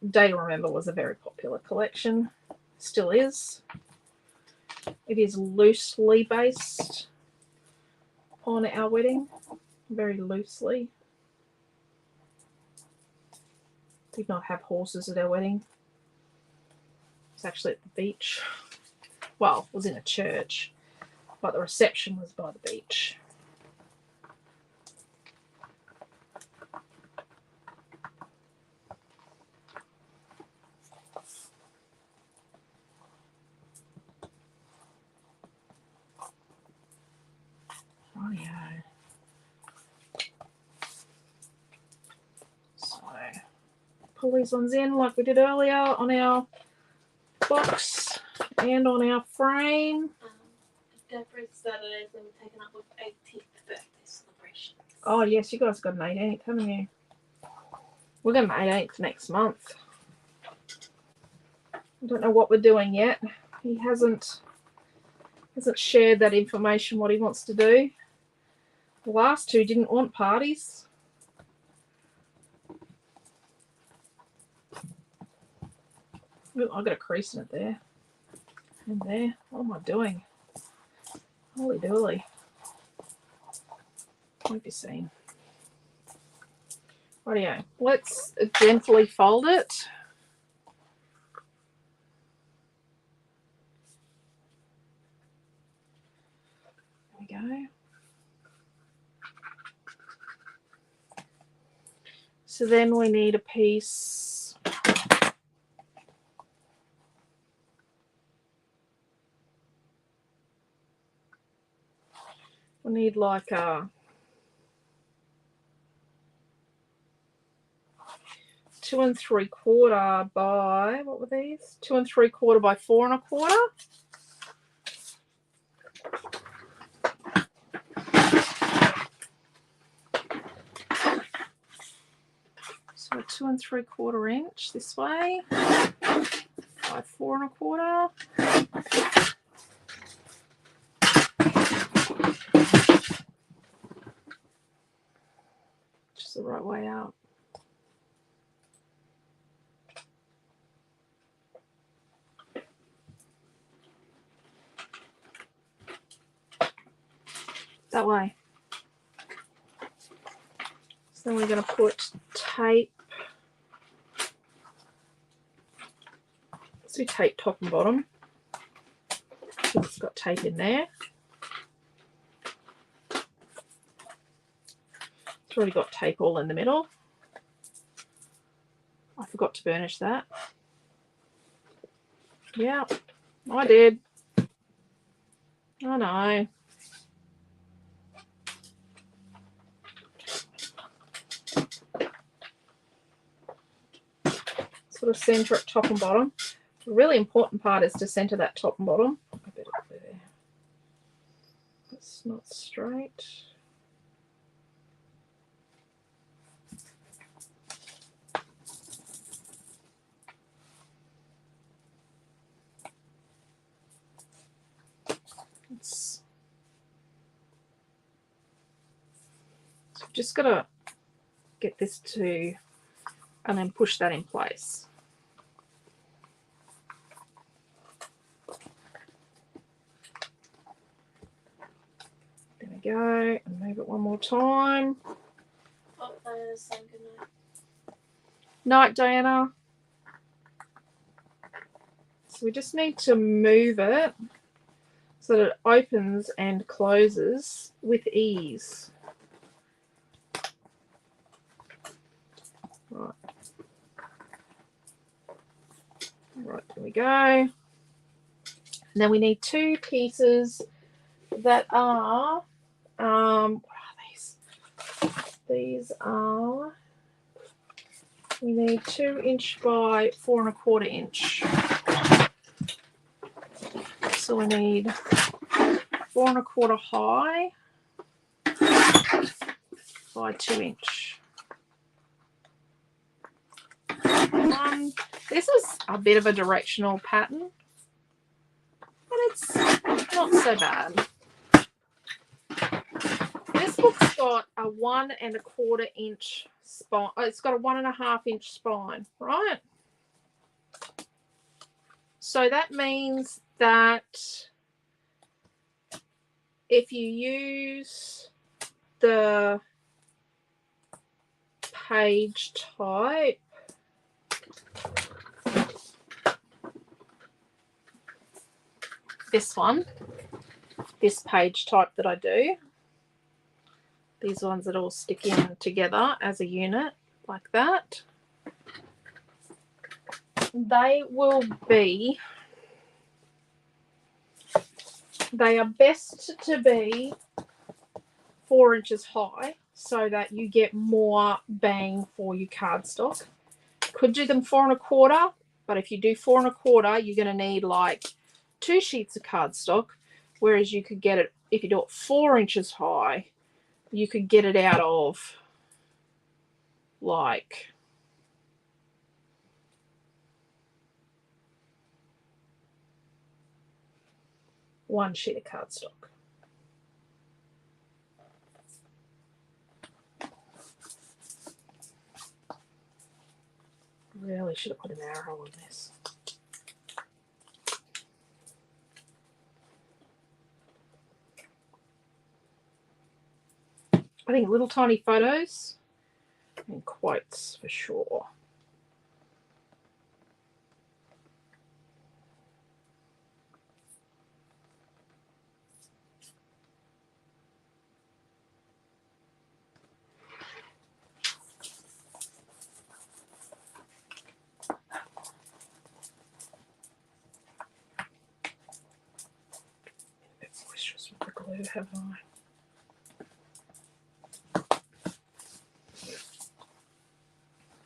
Day to Remember was a very popular collection. Still is. It is loosely based on our wedding. Very loosely. Did not have horses at our wedding. It's actually at the beach. Well, it was in a church, but the reception was by the beach. Rightio. So pull these ones in like we did earlier on our box and on our frame. Deborah's Saturdays they were taken up with 18th birthday celebrations. Oh yes, you guys got an 18th, haven't you? We're going to 18th next month. I don't know what we're doing yet. He hasn't shared that information, what he wants to do. The last two didn't want parties. Ooh, I got a crease in it there. And there. What am I doing? Holy dooly. Won't be seen. Rightio. Let's gently fold it. There we go. So then we need a piece. We need like a 2 3/4 by, what were these? 2 3/4 by 4 1/4. So 2 3/4 inch this way by 4 1/4. Just the right way out. That way. So then we're going to put tape. Let's do tape top and bottom. It's got tape in there. It's already got tape all in the middle. I forgot to burnish that. Yeah, I did. I know. Sort of center it top and bottom. The really important part is to center that top and bottom. I better put it there. It's not straight. So just gotta get this to, and then push that in place. There we go, and move it one more time. Oh, saying good night. Night, Diana. So we just need to move it so that it opens and closes with ease. Right. Right, there we go. And then we need two pieces that are, what are these? These are, we need 2 inch by 4 1/4 inch. So we need 4 1/4 high by 2 inch. This is a bit of a directional pattern, but it's not so bad. This book's got a 1 1/4 inch spine. Oh, it's got a 1 1/2 inch spine, right? So that means that if you use the page type, this one, this page type that I do, these ones that all stick in together as a unit like that, they will be, they are best to be 4 inches high so that you get more bang for your cardstock. Could do them 4 1/4, but if you do 4 1/4, you're going to need like 2 sheets of cardstock, whereas you could get it, if you do it 4 inches high, you could get it out of like one sheet of cardstock. Really should have put an arrow on this. I think little tiny photos and quotes for sure. Boisterous with the glue, haven't I?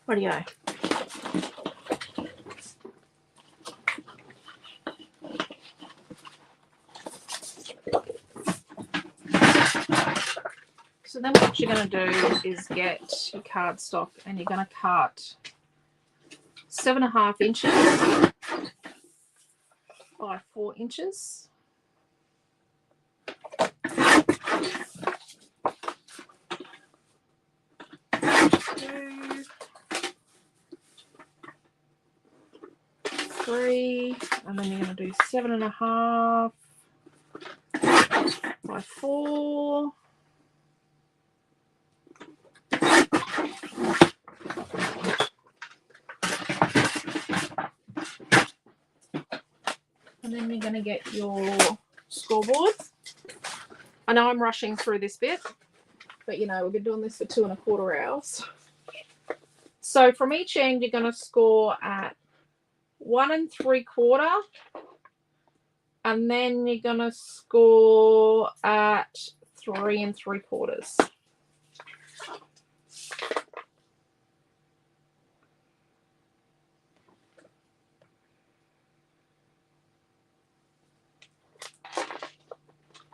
Rightio. So then what you're going to do is get your cardstock and you're going to cut 7.5 inches by 4 inches. Two, 3, and then you're going to do 7.5 by 4. And then you're going to get your scoreboard. I know I'm rushing through this bit, but you know, we've been doing this for 2 1/4 hours. So from each end, you're going to score at 1 3/4, and then you're going to score at 3 3/4.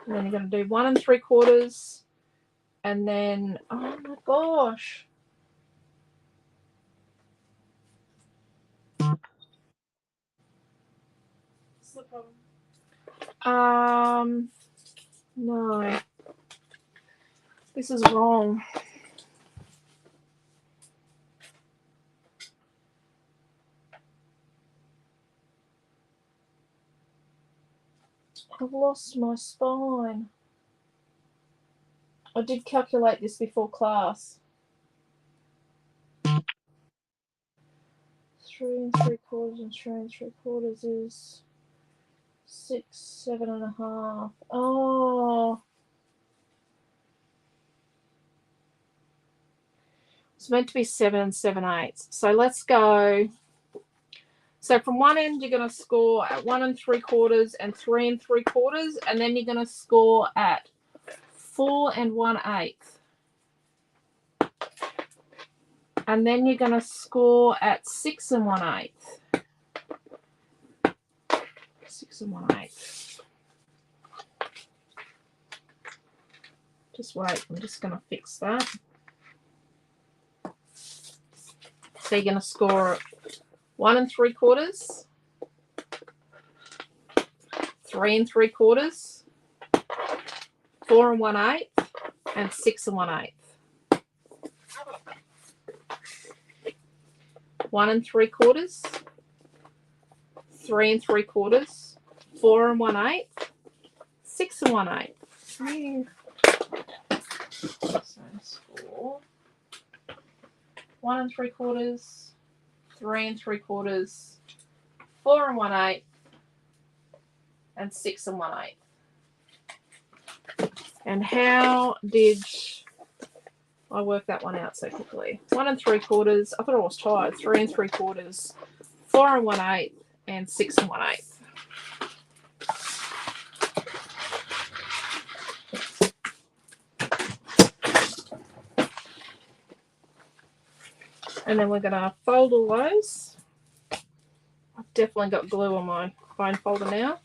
And then you're going to do 1 3/4, and then, oh my gosh. What's the problem? No. This is wrong. I've lost my spine. I did calculate this before class. 3 3/4 and 3 3/4 is 6 7.5. Oh, it's meant to be 7 7/8. So let's go. So from one end, you're going to score at 1 3/4 and 3 3/4, and then you're going to score at 4 1/8. And then you're going to score at 6 1/8. 6 1/8. Just wait, I'm just going to fix that. So you're going to score 1 3/4, 3 3/4, 4 1/8, and 6 1/8. 1 3/4, 3 3/4, 4 1/8, 6 1/8. So score 1 3/4, 3 3/4, 4 1/8, and 6 1/8. And how did I work that one out so quickly? 1 3/4. I thought I was tired. 3 3/4, 4 1/8, and 6 1/8. And then we're going to fold all those. I've definitely got glue on my phone folder now.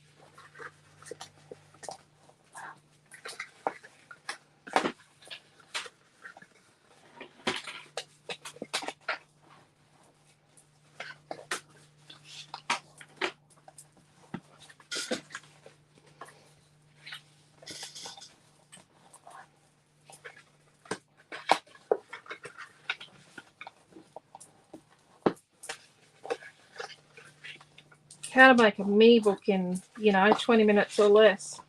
How to make a mini book in, 20 minutes or less.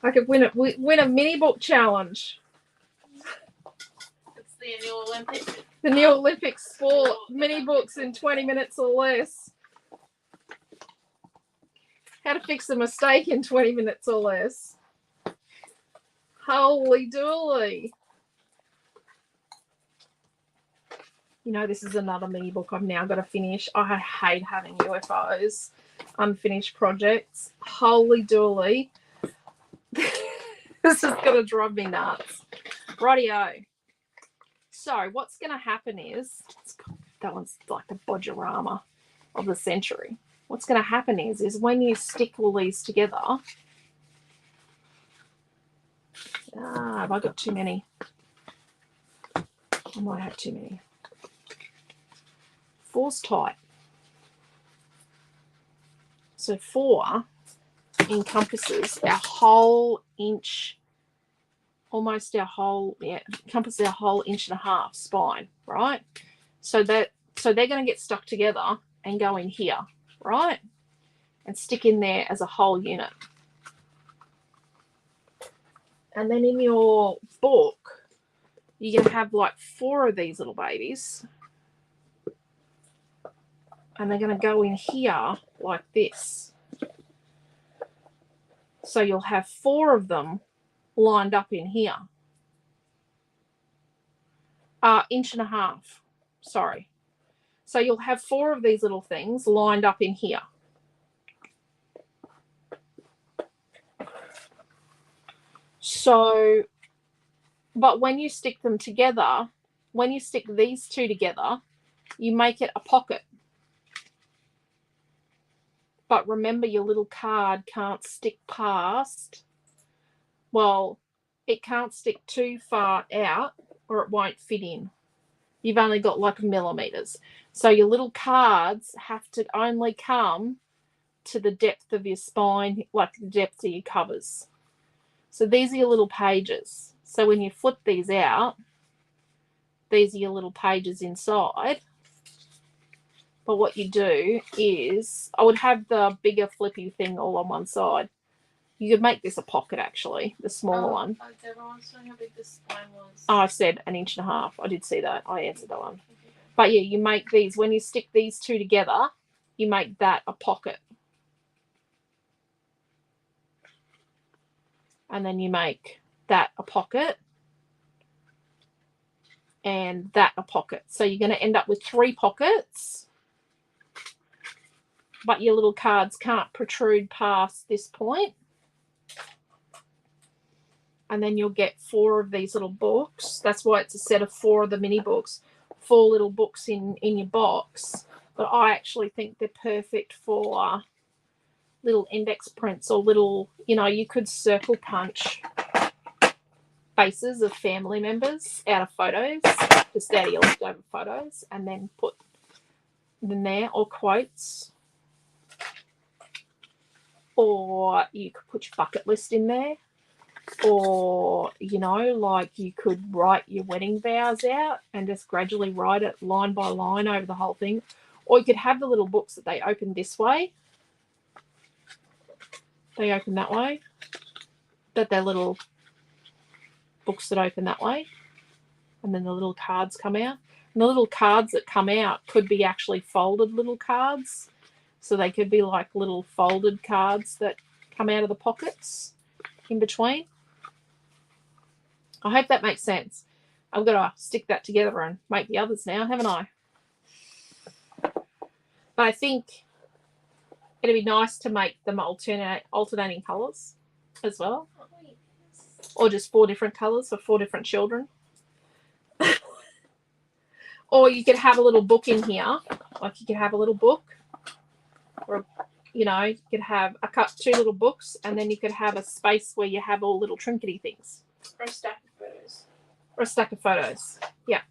I could win a mini book challenge. It's the new Olympics. The new Olympic sport, mini books in 20 minutes or less. How to fix a mistake in 20 minutes or less. Holy dooly. This is another mini book I've now got to finish. I hate having UFOs, unfinished projects. Holy dooly. This is going to drive me nuts. Rightio. So what's going to happen is, that one's like the Bodgerama of the century. What's going to happen is when you stick all these together, have I got too many? I might have too many. 4's tight. So 4 encompasses our whole inch, almost our whole, encompasses our whole 1.5 inch spine, right? So they're going to get stuck together and go in here, right? And stick in there as a whole unit. And then in your book, you're going to have like 4 of these little babies. And they're going to go in here like this. So you'll have 4 of them lined up in here. 1.5 inches, sorry. So you'll have 4 of these little things lined up in here. So, but when you stick them together, when you stick these 2 together, you make it a pocket. But remember, your little card can't stick past, well, it can't stick too far out or it won't fit in. You've only got like millimeters. So your little cards have to only come to the depth of your spine, like the depth of your covers. So these are your little pages. So when you flip these out, these are your little pages inside. But what you do is, I would have the bigger flippy thing all on one side. You could make this a pocket, actually, the smaller one. Everyone's showing how big the spine was. Oh, I said 1.5 inches. I did see that. I answered that one. But yeah, you make these, when you stick these 2 together, you make that a pocket. And then you make that a pocket. And that a pocket. So you're going to end up with 3 pockets. But your little cards can't protrude past this point. And then you'll get 4 of these little books. That's why it's a set of 4 of the mini books. 4 little books in your box. But I actually think they're perfect for little index prints or little, you could circle punch faces of family members out of photos, just out of your leftover photos, and then put them there, or quotes. Or you could put your bucket list in there. Or, like you could write your wedding vows out and just gradually write it line by line over the whole thing. Or you could have the little books that they open this way. They open that way. But they're little books that open that way. And then the little cards come out. And the little cards that come out could be actually folded little cards. So they could be like little folded cards that come out of the pockets in between. I hope that makes sense. I've got to stick that together and make the others now, haven't I? But I think it'd be nice to make them alternating colours as well. or just 4 different colours for 4 different children. Or you could have a little book in here, like you could have a little book, or you know, you could have 2 little books, and then you could have a space where you have all little trinkety things. Or a stack of photos. Or a stack of photos. Yeah.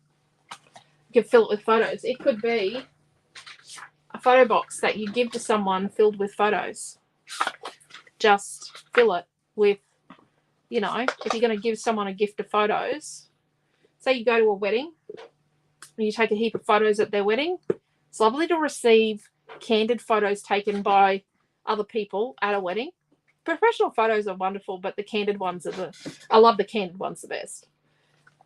You could fill it with photos. It could be a photo box that you give to someone filled with photos. Just fill it with, you know, if you're going to give someone a gift of photos, say you go to a wedding and you take a heap of photos at their wedding. It's lovely to receive candid photos taken by other people at a wedding. Professional photos are wonderful, but the candid ones are I love the candid ones the best.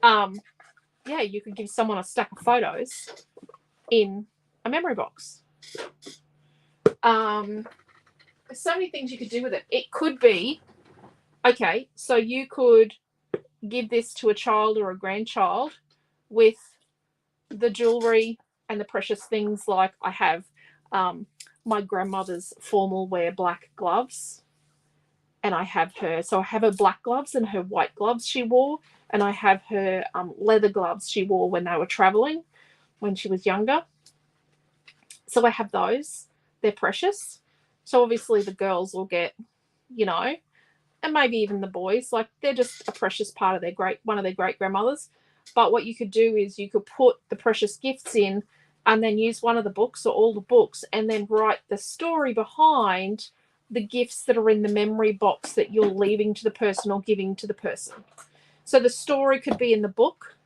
Yeah, you could give someone a stack of photos in a memory box. There's so many things you could do with it. It could be, okay, so you could give this to a child or a grandchild with the jewelry and the precious things, like I have my grandmother's formal wear black gloves, and I have her black gloves and her white gloves she wore, and I have her leather gloves she wore when they were traveling when she was younger. So I have those. They're precious. So obviously the girls will get, you know, and maybe even the boys, like they're just a precious part of one of their great grandmothers. But what you could do is you could put the precious gifts in and then use one of the books or all the books and then write the story behind the gifts that are in the memory box that you're leaving to the person or giving to the person. So the story could be in the book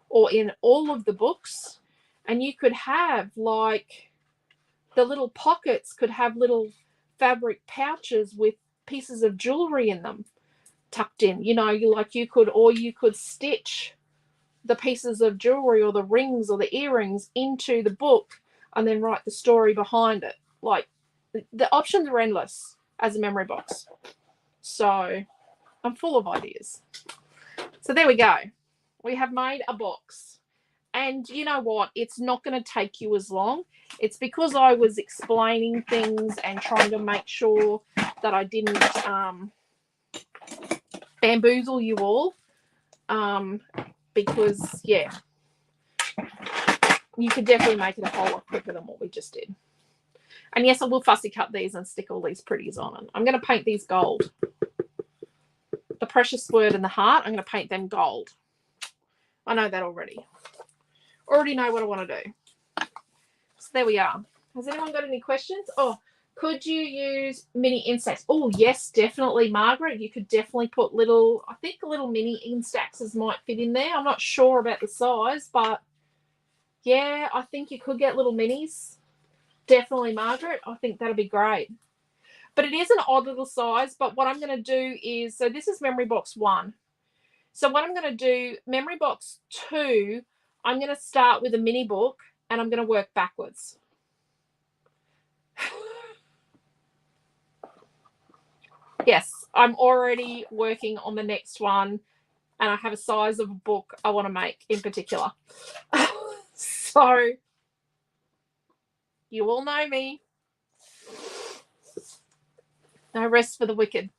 or in all of the books, and you could have, like, the little pockets could have little fabric pouches with pieces of jewelry in them tucked in. You know, you could stitch the pieces of jewelry or the rings or the earrings into the book and then write the story behind it. Like, the options are endless as a memory box. So I'm full of ideas. So there we go. We have made a box. And you know what? It's not going to take you as long. It's because I was explaining things and trying to make sure that I didn't bamboozle you all. Because, yeah, you could definitely make it a whole lot quicker than what we just did. And yes, I will fussy cut these and stick all these pretties on it. I'm going to paint these gold. The precious word and the heart, I'm going to paint them gold. I know that already. Already know what I want to do. So there we are. Has anyone got any questions? Oh, could you use mini instax? Oh, yes, definitely, Margaret. You could definitely put I think little mini instaxes might fit in there. I'm not sure about the size, but yeah, I think you could get little minis. Definitely, Margaret. I think that'd be great. But it is an odd little size. But what I'm going to do is, so this is memory box 1. So what I'm going to do, memory box 2, I'm going to start with a mini book and I'm going to work backwards. Yes, I'm already working on the next one, and I have a size of a book I want to make in particular. So you all know me. No rest for the wicked.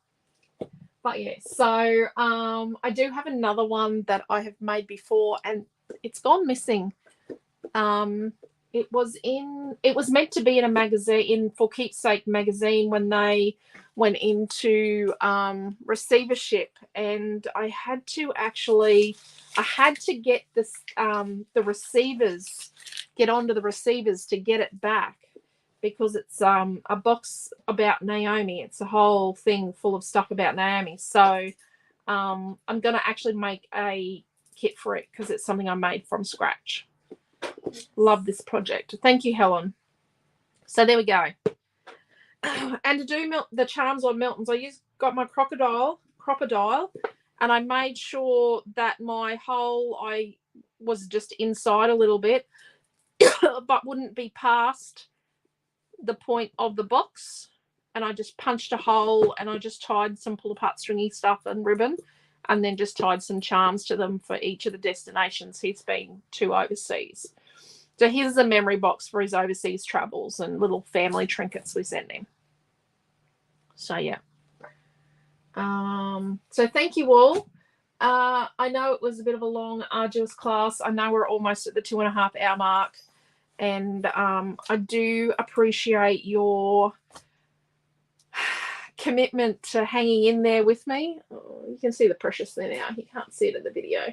But yeah, so I do have another one that I have made before, and it's gone missing. It was meant to be in a magazine, for Keepsake magazine, when they went into receivership, and I had to get this the receivers, get onto the receivers to get it back, because it's a box about Naomi. It's a whole thing full of stuff about Naomi. So I'm going to actually make a kit for it, because it's something I made from scratch. Love this project. Thank you, Helen. So there we go. And to do the charms on Milton's, I got my crocodile, and I made sure that my hole, I was just inside a little bit, but wouldn't be past the point of the box. And I just punched a hole, and I just tied some pull-apart stringy stuff and ribbon, and then just tied some charms to them for each of the destinations he's been to overseas. So here's a memory box for his overseas travels and little family trinkets we sent him. So yeah. So thank you all. I know it was a bit of a long, arduous class. I know we're almost at the 2.5 hour mark. And I do appreciate your commitment to hanging in there with me. Oh, you can see the precious there now. You can't see it in the video.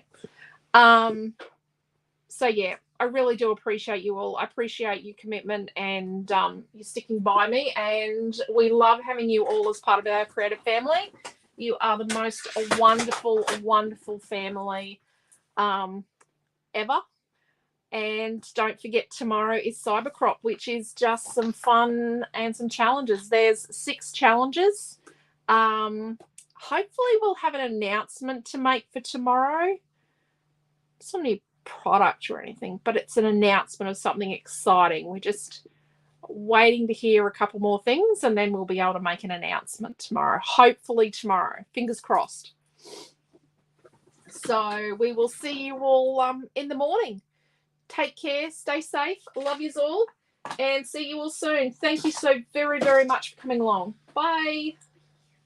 So, yeah, I really do appreciate you all. I appreciate your commitment and you sticking by me. And we love having you all as part of our creative family. You are the most wonderful, wonderful family ever. And don't forget, tomorrow is Cybercrop, which is just some fun and some challenges. There's 6 challenges. Hopefully we'll have an announcement to make for tomorrow. It's not any product or anything, but it's an announcement of something exciting. We're just waiting to hear a couple more things, and then we'll be able to make an announcement tomorrow. Hopefully tomorrow. Fingers crossed. So we will see you all in the morning. Take care, stay safe, love yous all, and see you all soon. Thank you so very, very much for coming along. Bye.